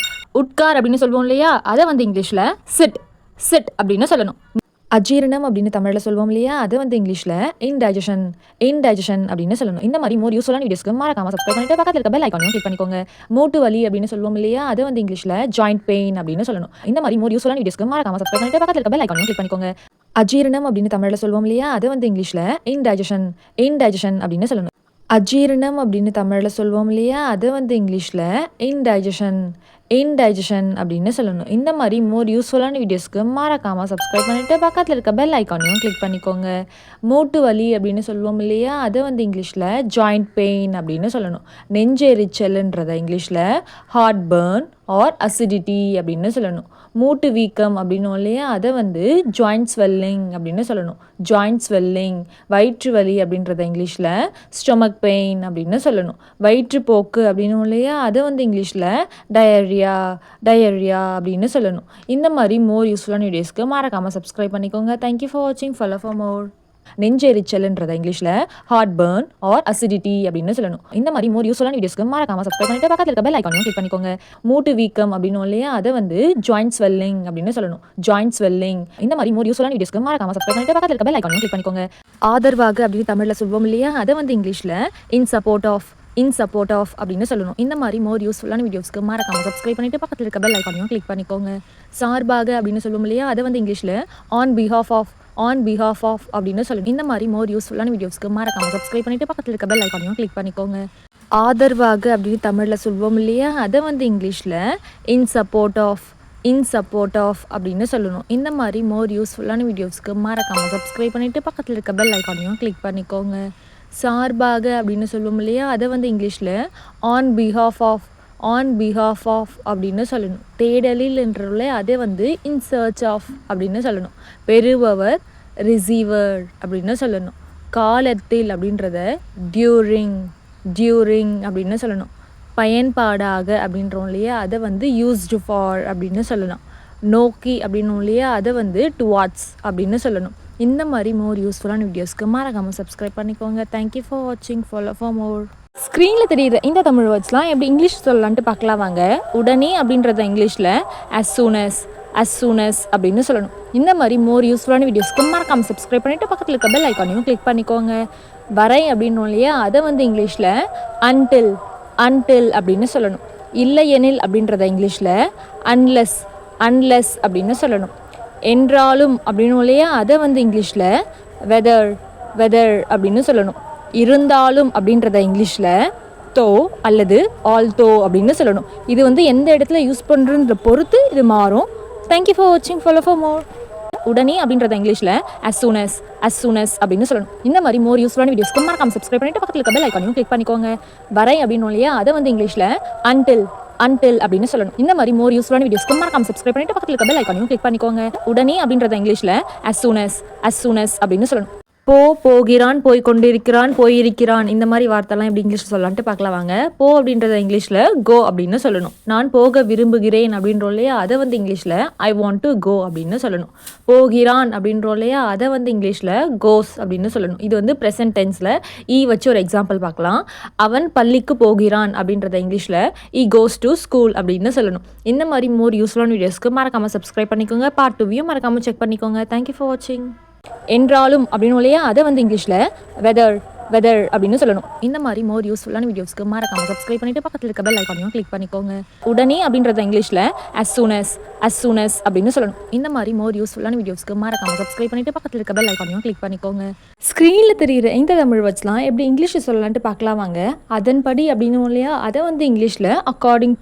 உட்கார் அப்படின்னு சொல்லுவோம் இல்லையா, அதை வந்து இங்கிலீஷில் சிட் சிட் அப்படின்னு சொல்லணும். அஜீரணம் அப்படின்னு தமிழில் சொல்லுவோம் இல்லையா, அதை வந்து இங்கிலீஷில் இன்டைஜஷன் இன்டைஜஷன் அப்படின்னு சொல்லணும். இந்த மாதிரி மோர் யூஸ்ஃபுல்லான வீடியோஸ்க்கு மறக்காம சப்ஸ்கிரைப் பண்ணிட்டு பக்கத்தில் இருக்க பெல் ஐக்கானையும் கிளிக் பண்ணிக்கோங்க. மூட்டு வலி அப்படின்னு சொல்லுவோம் இல்லையா, அதை வந்து இங்கிலீஷில் ஜாயிண்ட் பெயின் அப்படின்னு சொல்லணும். இந்த மாதிரி மோர் யூஸ்ஃபுல்லான வீடியோஸ்க்கு மறக்காம சப்ஸ்கிரைப் பண்ணிட்டு பக்கத்தில் இருக்க பெல் ஐக்கானையும் கிளிக் பண்ணிக்கோங்க. அஜீரணம் அப்படின்னு தமிழில் சொல்லுவோம் இல்லையா, அதை வந்து இங்கிலீஷில் இன்டைஜஷன் இன்டைஜஷன் அப்படின்னு சொல்லணும். அஜீரணம் அப்படின்னு தமிழில் சொல்லுவோம் இல்லையா, அதை வந்து இங்கிலீஷில் இன்டைஜஷன் இன்டைஜஷன் அப்படின்னு சொல்லணும். இந்த மாதிரி மோர் யூஸ்ஃபுல்லான வீடியோஸ்க்கு மறக்காமல் சப்ஸ்கிரைப் பண்ணிவிட்டு பக்கத்தில் இருக்க பெல் ஐக்கானையும் கிளிக் பண்ணிக்கோங்க. மூட்டு வலி அப்படின்னு சொல்லுவோம் இல்லையா, அதை வந்து இங்கிலீஷில் ஜாயிண்ட் பெயின் அப்படின்னு சொல்லணும். நெஞ்செரிச்சல்ன்றதை இங்கிலீஷில் ஹார்ட் பர்ன் ஆர் அசிடிட்டி அப்படின்னு சொல்லணும். மூட்டு வீக்கம் அப்படின்னும் இல்லையா, அதை வந்து ஜாயிண்ட் ஸ்வெல்லிங் அப்படின்னு சொல்லணும். Joint swelling. வயிற்று வலி அப்படின்றத இங்கிலீஷில் ஸ்டொமக் பெயின் அப்படின்னு சொல்லணும். வயிற்றுப்போக்கு அப்படின்னும் இல்லையா, அதை வந்து இங்கிலீஷில் டயரியா டயரியா அப்படின்னு சொல்லணும். இந்த மாதிரி மோர் யூஸ்ஃபுல்லான வீடியோஸ்க்கு மறக்காமல் சப்ஸ்கிரைப் பண்ணிக்கோங்க. தேங்க்யூ ஃபார் வாட்சிங். Follow for more. நெஞ்செரிச்சல்ன்றதை இங்கிலீஷில் ஹார்ட் பர்ன் ஆர் அசிடிட்டி அப்படின்னு சொல்லணும். இந்த மாதிரி மோர் யூஸ்ஃபுல்லான வீடியோஸ்க்கு மறக்காம சப்ஸ்கிரைப் பண்ணிட்டு பக்கத்தில் இருக்க பெல் ஐக்கானையும் கிளிக் பண்ணிக்கோங்க. மூட்டு வீக்கம் அப்படின்னு இல்லையா, அதை வந்து ஜாயிண்ட் ஸ்வெல்லிங் அப்படின்னு சொல்லணும். Joint swelling. இந்த மாதிரி மோர் யூஸ்ஃபுல்லான வீடியோஸ்க்கு மறக்காம சப்ஸ்கிரைப் பண்ணிட்டு பக்கத்தில் இருக்க பெல் ஐக்கானையும் கிளிக் பண்ணிக்கோங்க. ஆதரவாக அப்படின்னு தமிழில் சொல்லுவோம் இல்லையா, அதை வந்து இங்கிலீஷில் இன் சப்போர்ட் ஆஃப் அப்படின்னு சொல்லணும். இந்த மாதிரி மோர் யூஸ்ஃபுல்லான வீடியோஸ்க்கு மறக்காம சப்ஸ்கிரைப் பண்ணிட்டு பக்கத்தில் இருக்க பெல் ஐக்கானையும் கிளிக் பண்ணிக்கோங்க. சார்பாக அப்படின்னு சொல்லுவோம் இல்லையா, அதை வந்து இங்கிலீஷில் ஆன் பிஹாஃப் ஆஃப் அப்படின்னு சொல்லணும். இந்த மாதிரி மோர் யூஸ்ஃபுல்லான வீடியோஸ்க்கு மறக்காம சப்ஸ்கிரைப் பண்ணிட்டு பக்கத்தில் இருக்க பெல் ஐக்கானையும் கிளிக் பண்ணிக்கோங்க. ஆதரவாக அப்படின்னு தமிழில் சொல்லுவோம் இல்லையா, அதை வந்து இங்கிலீஷில் இன் சப்போர்ட் ஆஃப் அப்படின்னு சொல்லணும். இந்த மாதிரி மோர் யூஸ்ஃபுல்லான வீடியோஸ்க்கு மறக்காம சப்ஸ்கிரைப் பண்ணிட்டு பக்கத்தில் இருக்க பெல் ஐக்கானையும் கிளிக் பண்ணிக்கோங்க. சார்பாக அப்படின்னு சொல்லுவோம் இல்லையா, அதை வந்து இங்கிலீஷில் ஆன் பிஹாஃப் ஆஃப் அப்படின்னு சொல்லணும். தேடலில் என்றுள்ள அதை வந்து இன் சர்ச் ஆஃப் அப்படின்னு சொல்லணும். பெறுபவர் ரிசீவர் அப்படின்னு சொல்லணும். காலத்தில் அப்படின்றத டியூரிங் அப்படின்னு சொல்லணும். பயன்பாடாக அப்படின்றோம் இல்லையா, அதை வந்து யூஸ்டு ஃபார் அப்படின்னு சொல்லலாம். நோக்கி அப்படின்னும் இல்லையா, அதை வந்து டுவார்ட்ஸ் அப்படின்னு சொல்லணும். இந்த மாதிரி மோர் யூஸ்ஃபுல்லான வீடியோஸ்க்கு மறக்காமல் சப்ஸ்கிரைப் பண்ணிக்கோங்க. தேங்க்யூ ஃபார் வாட்சிங். ஃபாலோ ஃபார் மோர். ஸ்க்ரீனில் தெரியுற இந்த தமிழ் வேர்ட்ஸ்லாம் எப்படி இங்கிலீஷ் சொல்லலான்ட்டு பார்க்கலாம் வாங்க. உடனே அப்படின்றத இங்கிலீஷில் as soon as அப்படின்னு சொல்லணும். இந்த மாதிரி மோர் யூஸ்ஃபுல்லான வீடியோஸ்க்கு மறக்காமல் சப்ஸ்கிரைப் பண்ணிவிட்டு பக்கத்தில் இருக்க பெல் ஐக்கானையும் கிளிக் பண்ணிக்கோங்க. வரை அப்படின்னும் இல்லையா, அதை வந்து இங்கிலீஷில் until அப்படின்னு சொல்லணும். இல்லையெனில் அப்படின்றத இங்கிலீஷில் unless அப்படின்னு சொல்லணும். என்றாலும் அப்படின்னும் இல்லையா, அதை வந்து இங்கிலீஷில் வெதர் அப்படின்னு சொல்லணும். இருந்தாலும் அப்படின்றத இங்கிலீஷில் தோ அல்லது ஆல்தோ அப்படின்னு சொல்லணும். இது வந்து எந்த இடத்துல யூஸ் பண்ணுறன்ற பொறுத்து இது மாறும். தேங்க்யூ ஃபார் வாட்சிங். ஃபாலோ ஃபார் மோர். உடனே அப்படின்றத இங்கிலீஷில் as soon as அப்படின்னு சொல்லணும். இந்த மாதிரி மோர் யூஸ்ஃபுல்லான வீடியோஸ்க்கு மறக்காம சப்ஸ்கிரைப் பண்ணிட்டு பக்கத்தில் இருக்க பெல் ஐக்கானையும் கிளிக் பண்ணிக்கோங்க. வரை அப்படின்னு இல்லையா, அதை வந்து இங்கிலீஷில் until அப்படின்னு சொல்லணும். இந்த மாதிரி மோர் யூஸ்ஃபுல்லான வீடியோஸ்க்கு மறக்காம சப்ஸ்கிரைப் பண்ணிட்டு பக்கத்தில் இருக்க பெல் ஐக்கானையும் கிளிக் பண்ணிக்கோங்க. உடனே அப்படின்றத இங்கிலீஷில் as soon as அப்படின்னு சொல்லணும். போகிறான், போய் கொண்டிருக்கிறான், போயிருக்கிறான், இந்த மாதிரி வார்த்தைலாம் எப்படி இங்கிலீஷில் சொல்லலான்ட்டு பார்க்கலாம் வாங்க. அப்படின்றத இங்கிலீஷில் கோ அப்படின்னு சொல்லணும். நான் போக விரும்புகிறேன் அப்படின்றோம் இல்லையா, அதை வந்து இங்கிலீஷில் ஐ வாண்ட் டு கோ அப்படின்னு சொல்லணும். போகிறான் அப்படின்றோம் இல்லையா, அதை வந்து இங்கிலீஷில் கோஸ் அப்படின்னு சொல்லணும். இது வந்து ப்ரெசன்ட் டென்ஸில் வச்சு ஒரு எக்ஸாம்பிள் பார்க்கலாம். அவன் பள்ளிக்கு போகிறான் அப்படின்றத இங்கிலீஷில் கோஸ் டு ஸ்கூல் அப்படின்னு சொல்லணும். இந்த மாதிரி மோர் யூஸ்ஃபுல்லான வீடியோஸ்க்கு மறக்காமல் சப்ஸ்கிரைப் பண்ணிக்கோங்க. பார்ட் 2 மறக்காமல் செக் பண்ணிக்கோங்க. தேங்க்யூ ஃபார் வாட்சிங். என்றாலும் அப்படின்னு இல்லையா, அதை வந்து இங்கிலீஷில் வெதர் அப்படின்னு சொல்லணும். இந்த மாதிரி மோர் யூஸ்ஃபுல்லான வீடியோஸ்க்கு மறக்காம சப்ஸ்கிரைப் பண்ணிட்டு பக்கத்தில் இருக்க பெல் ஐக்கானையும் கிளிக் பண்ணிக்கோங்க. உடனே அப்படின்றத இங்கிலீஷில் as soon as அப்படின்னு சொல்லணும். இந்த மாதிரி மோர் யூஸ்ஃபுல்லான வீடியோஸ்க்கு மறக்காம சப்ஸ்கிரைப் பண்ணிட்டு பக்கத்தில் இருக்க பெல் ஐக்கானையும் கிளிக் பண்ணிக்கோங்க. ஸ்க்ரீனில் தெரியுற இந்த தமிழ் வேர்ட்ஸ்லாம் எப்படி இங்கிலீஷில் சொல்லலான்ட்டு பார்க்கலாம் வாங்க. அதன்படி அப்படின்னு இல்லையா, அதை வந்து இங்கிலீஷில் அக்கார்டிங்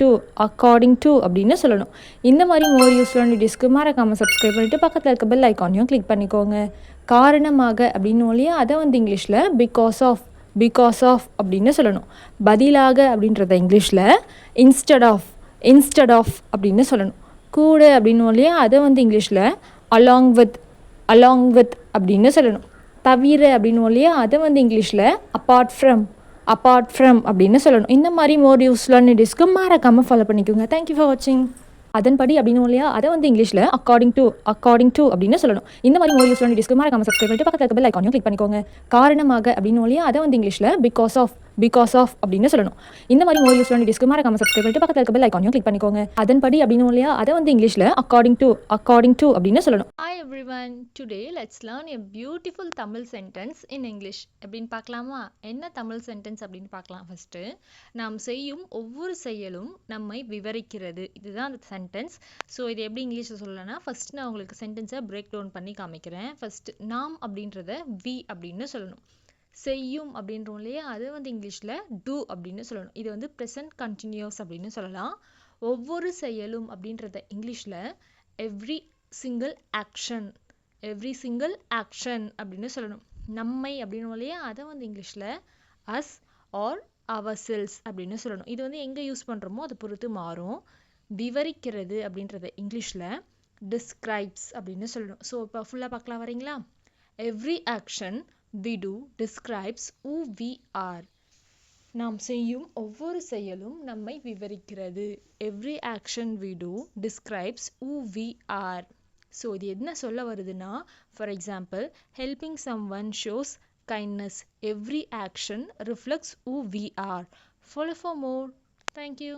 டு அப்படின்னு சொல்லணும். இந்த மாதிரி மோர் யூஸ்ஃபுல்லான வீடியோஸ்க்கு மறக்காம சப்ஸ்கிரைப் பண்ணிட்டு பக்கத்தில் இருக்க பெல் ஐக்கானையும் கிளிக் பண்ணிக்கோங்க. காரணமாக அப்படின்னு இல்லையா, அதை வந்து இங்கிலீஷில் பிகாஸ் ஆஃப் அப்படின்னு சொல்லணும். பதிலாக அப்படின்றத இங்கிலீஷில் இன்ஸ்டட் ஆஃப் அப்படின்னு சொல்லணும். கூட அப்படின்னு இல்லையா, அதை வந்து இங்கிலீஷில் அலாங் வித் அப்படின்னு சொல்லணும். தவிர அப்படின்னு இல்லையா, அதை வந்து இங்கிலீஷில் அப்பார்ட் ஃப்ரம் அப்படின்னு சொல்லணும். இந்த மாதிரி மோர் யூஸ்ஃபுல்லான டிஸ்க்கு மறக்காமல் ஃபாலோ பண்ணிக்கோங்க. தேங்க்யூ ஃபார் வாட்சிங். அதன்படி அப்படின்னு இல்லையா, அதை வந்து இங்கிலீஷில் அக்கார்டிங் டு அப்படின்னு சொல்லணும். இந்த மாதிரி மோர் யூஸ்ஃபுல்லான டிஸ்க்கு மறக்காமல் சப்ஸ்கிரைப் பண்ணிட்டு பக்கத்தில் இருக்க பெல் ஐக்கானையும் கிளிக் பண்ணிக்கோங்க. காரணமாக அப்படின்னு இல்லையா, அதை வந்து இங்கிலீஷில் பிகாஸ் ஆஃப் அப்படின்னு சொல்லணும். இந்த மாதிரி மோர் யூஸ்ஃபுல்லான டிஸ்க்கு மறக்காமல் சப்ஸ்கிரைப் பண்ணிட்டு பக்கத்தில் இருக்க பெல் ஐக்கானையும் கிளிக் பண்ணிக்கோங்க. அதன்படி அப்படின்னு இல்லையா, அதை வந்து இங்கிலீஷில் அக்கார்டிங் டு அப்படின்னு சொல்லணும். Hi everyone, today let's learn a beautiful Tamil sentence in English. எப்படின்னு பார்க்கலாமா? என்ன தமிழ் சென்டென்ஸ் அப்படின்னு பார்க்கலாம். ஃபர்ஸ்ட், நாம் செய்யும் ஒவ்வொரு செயலும் நம்மை விவரிக்கிறது. இதுதான் அந்த சென்டென்ஸ். ஸோ இது எப்படி இங்கிலீஷில் சொல்லலாம்னா, ஃபர்ஸ்ட் நான் உங்களுக்கு சென்டென்ஸை பிரேக் டவுன் பண்ணி காமிக்கிறேன். ஃபர்ஸ்ட், நாம் அப்படின்றத வி அப்படின்னு சொல்லணும். செய்யும் அப்படின்றோம் இல்லையா, அது வந்து இங்கிலீஷில் டூ அப்படின்னு சொல்லணும். இது வந்து ப்ரெசன்ட் கண்டினியூஸ் அப்படின்னு சொல்லலாம். ஒவ்வொரு செயலும் அப்படின்றத இங்கிலீஷில் எவ்ரி சிங்கிள் ஆக்ஷன் அப்படின்னு சொல்லணும். நம்மை அப்படின்னு இல்லையா, அதை வந்து இங்கிலீஷில் அஸ் ஆர் அவர் செல்ஸ் அப்படின்னு சொல்லணும். இது வந்து எங்கே யூஸ் பண்ணுறோமோ அதை பொறுத்து மாறும். விவரிக்கிறது அப்படின்றத இங்கிலீஷில் டிஸ்கிரைப்ஸ் அப்படின்னு சொல்லணும். ஸோ இப்போ ஃபுல்லாக பார்க்கலாம் வரீங்களா? Every action we do describes who we are. நாம் செய்யும் ஒவ்வொரு செயலும் நம்மை விவரிக்கிறது. Every action we do describes who we are. So இது என்ன சொல்ல வருதுன்னா, for example, helping someone shows kindness. Every action reflects who we are. Follow for more. Thank you.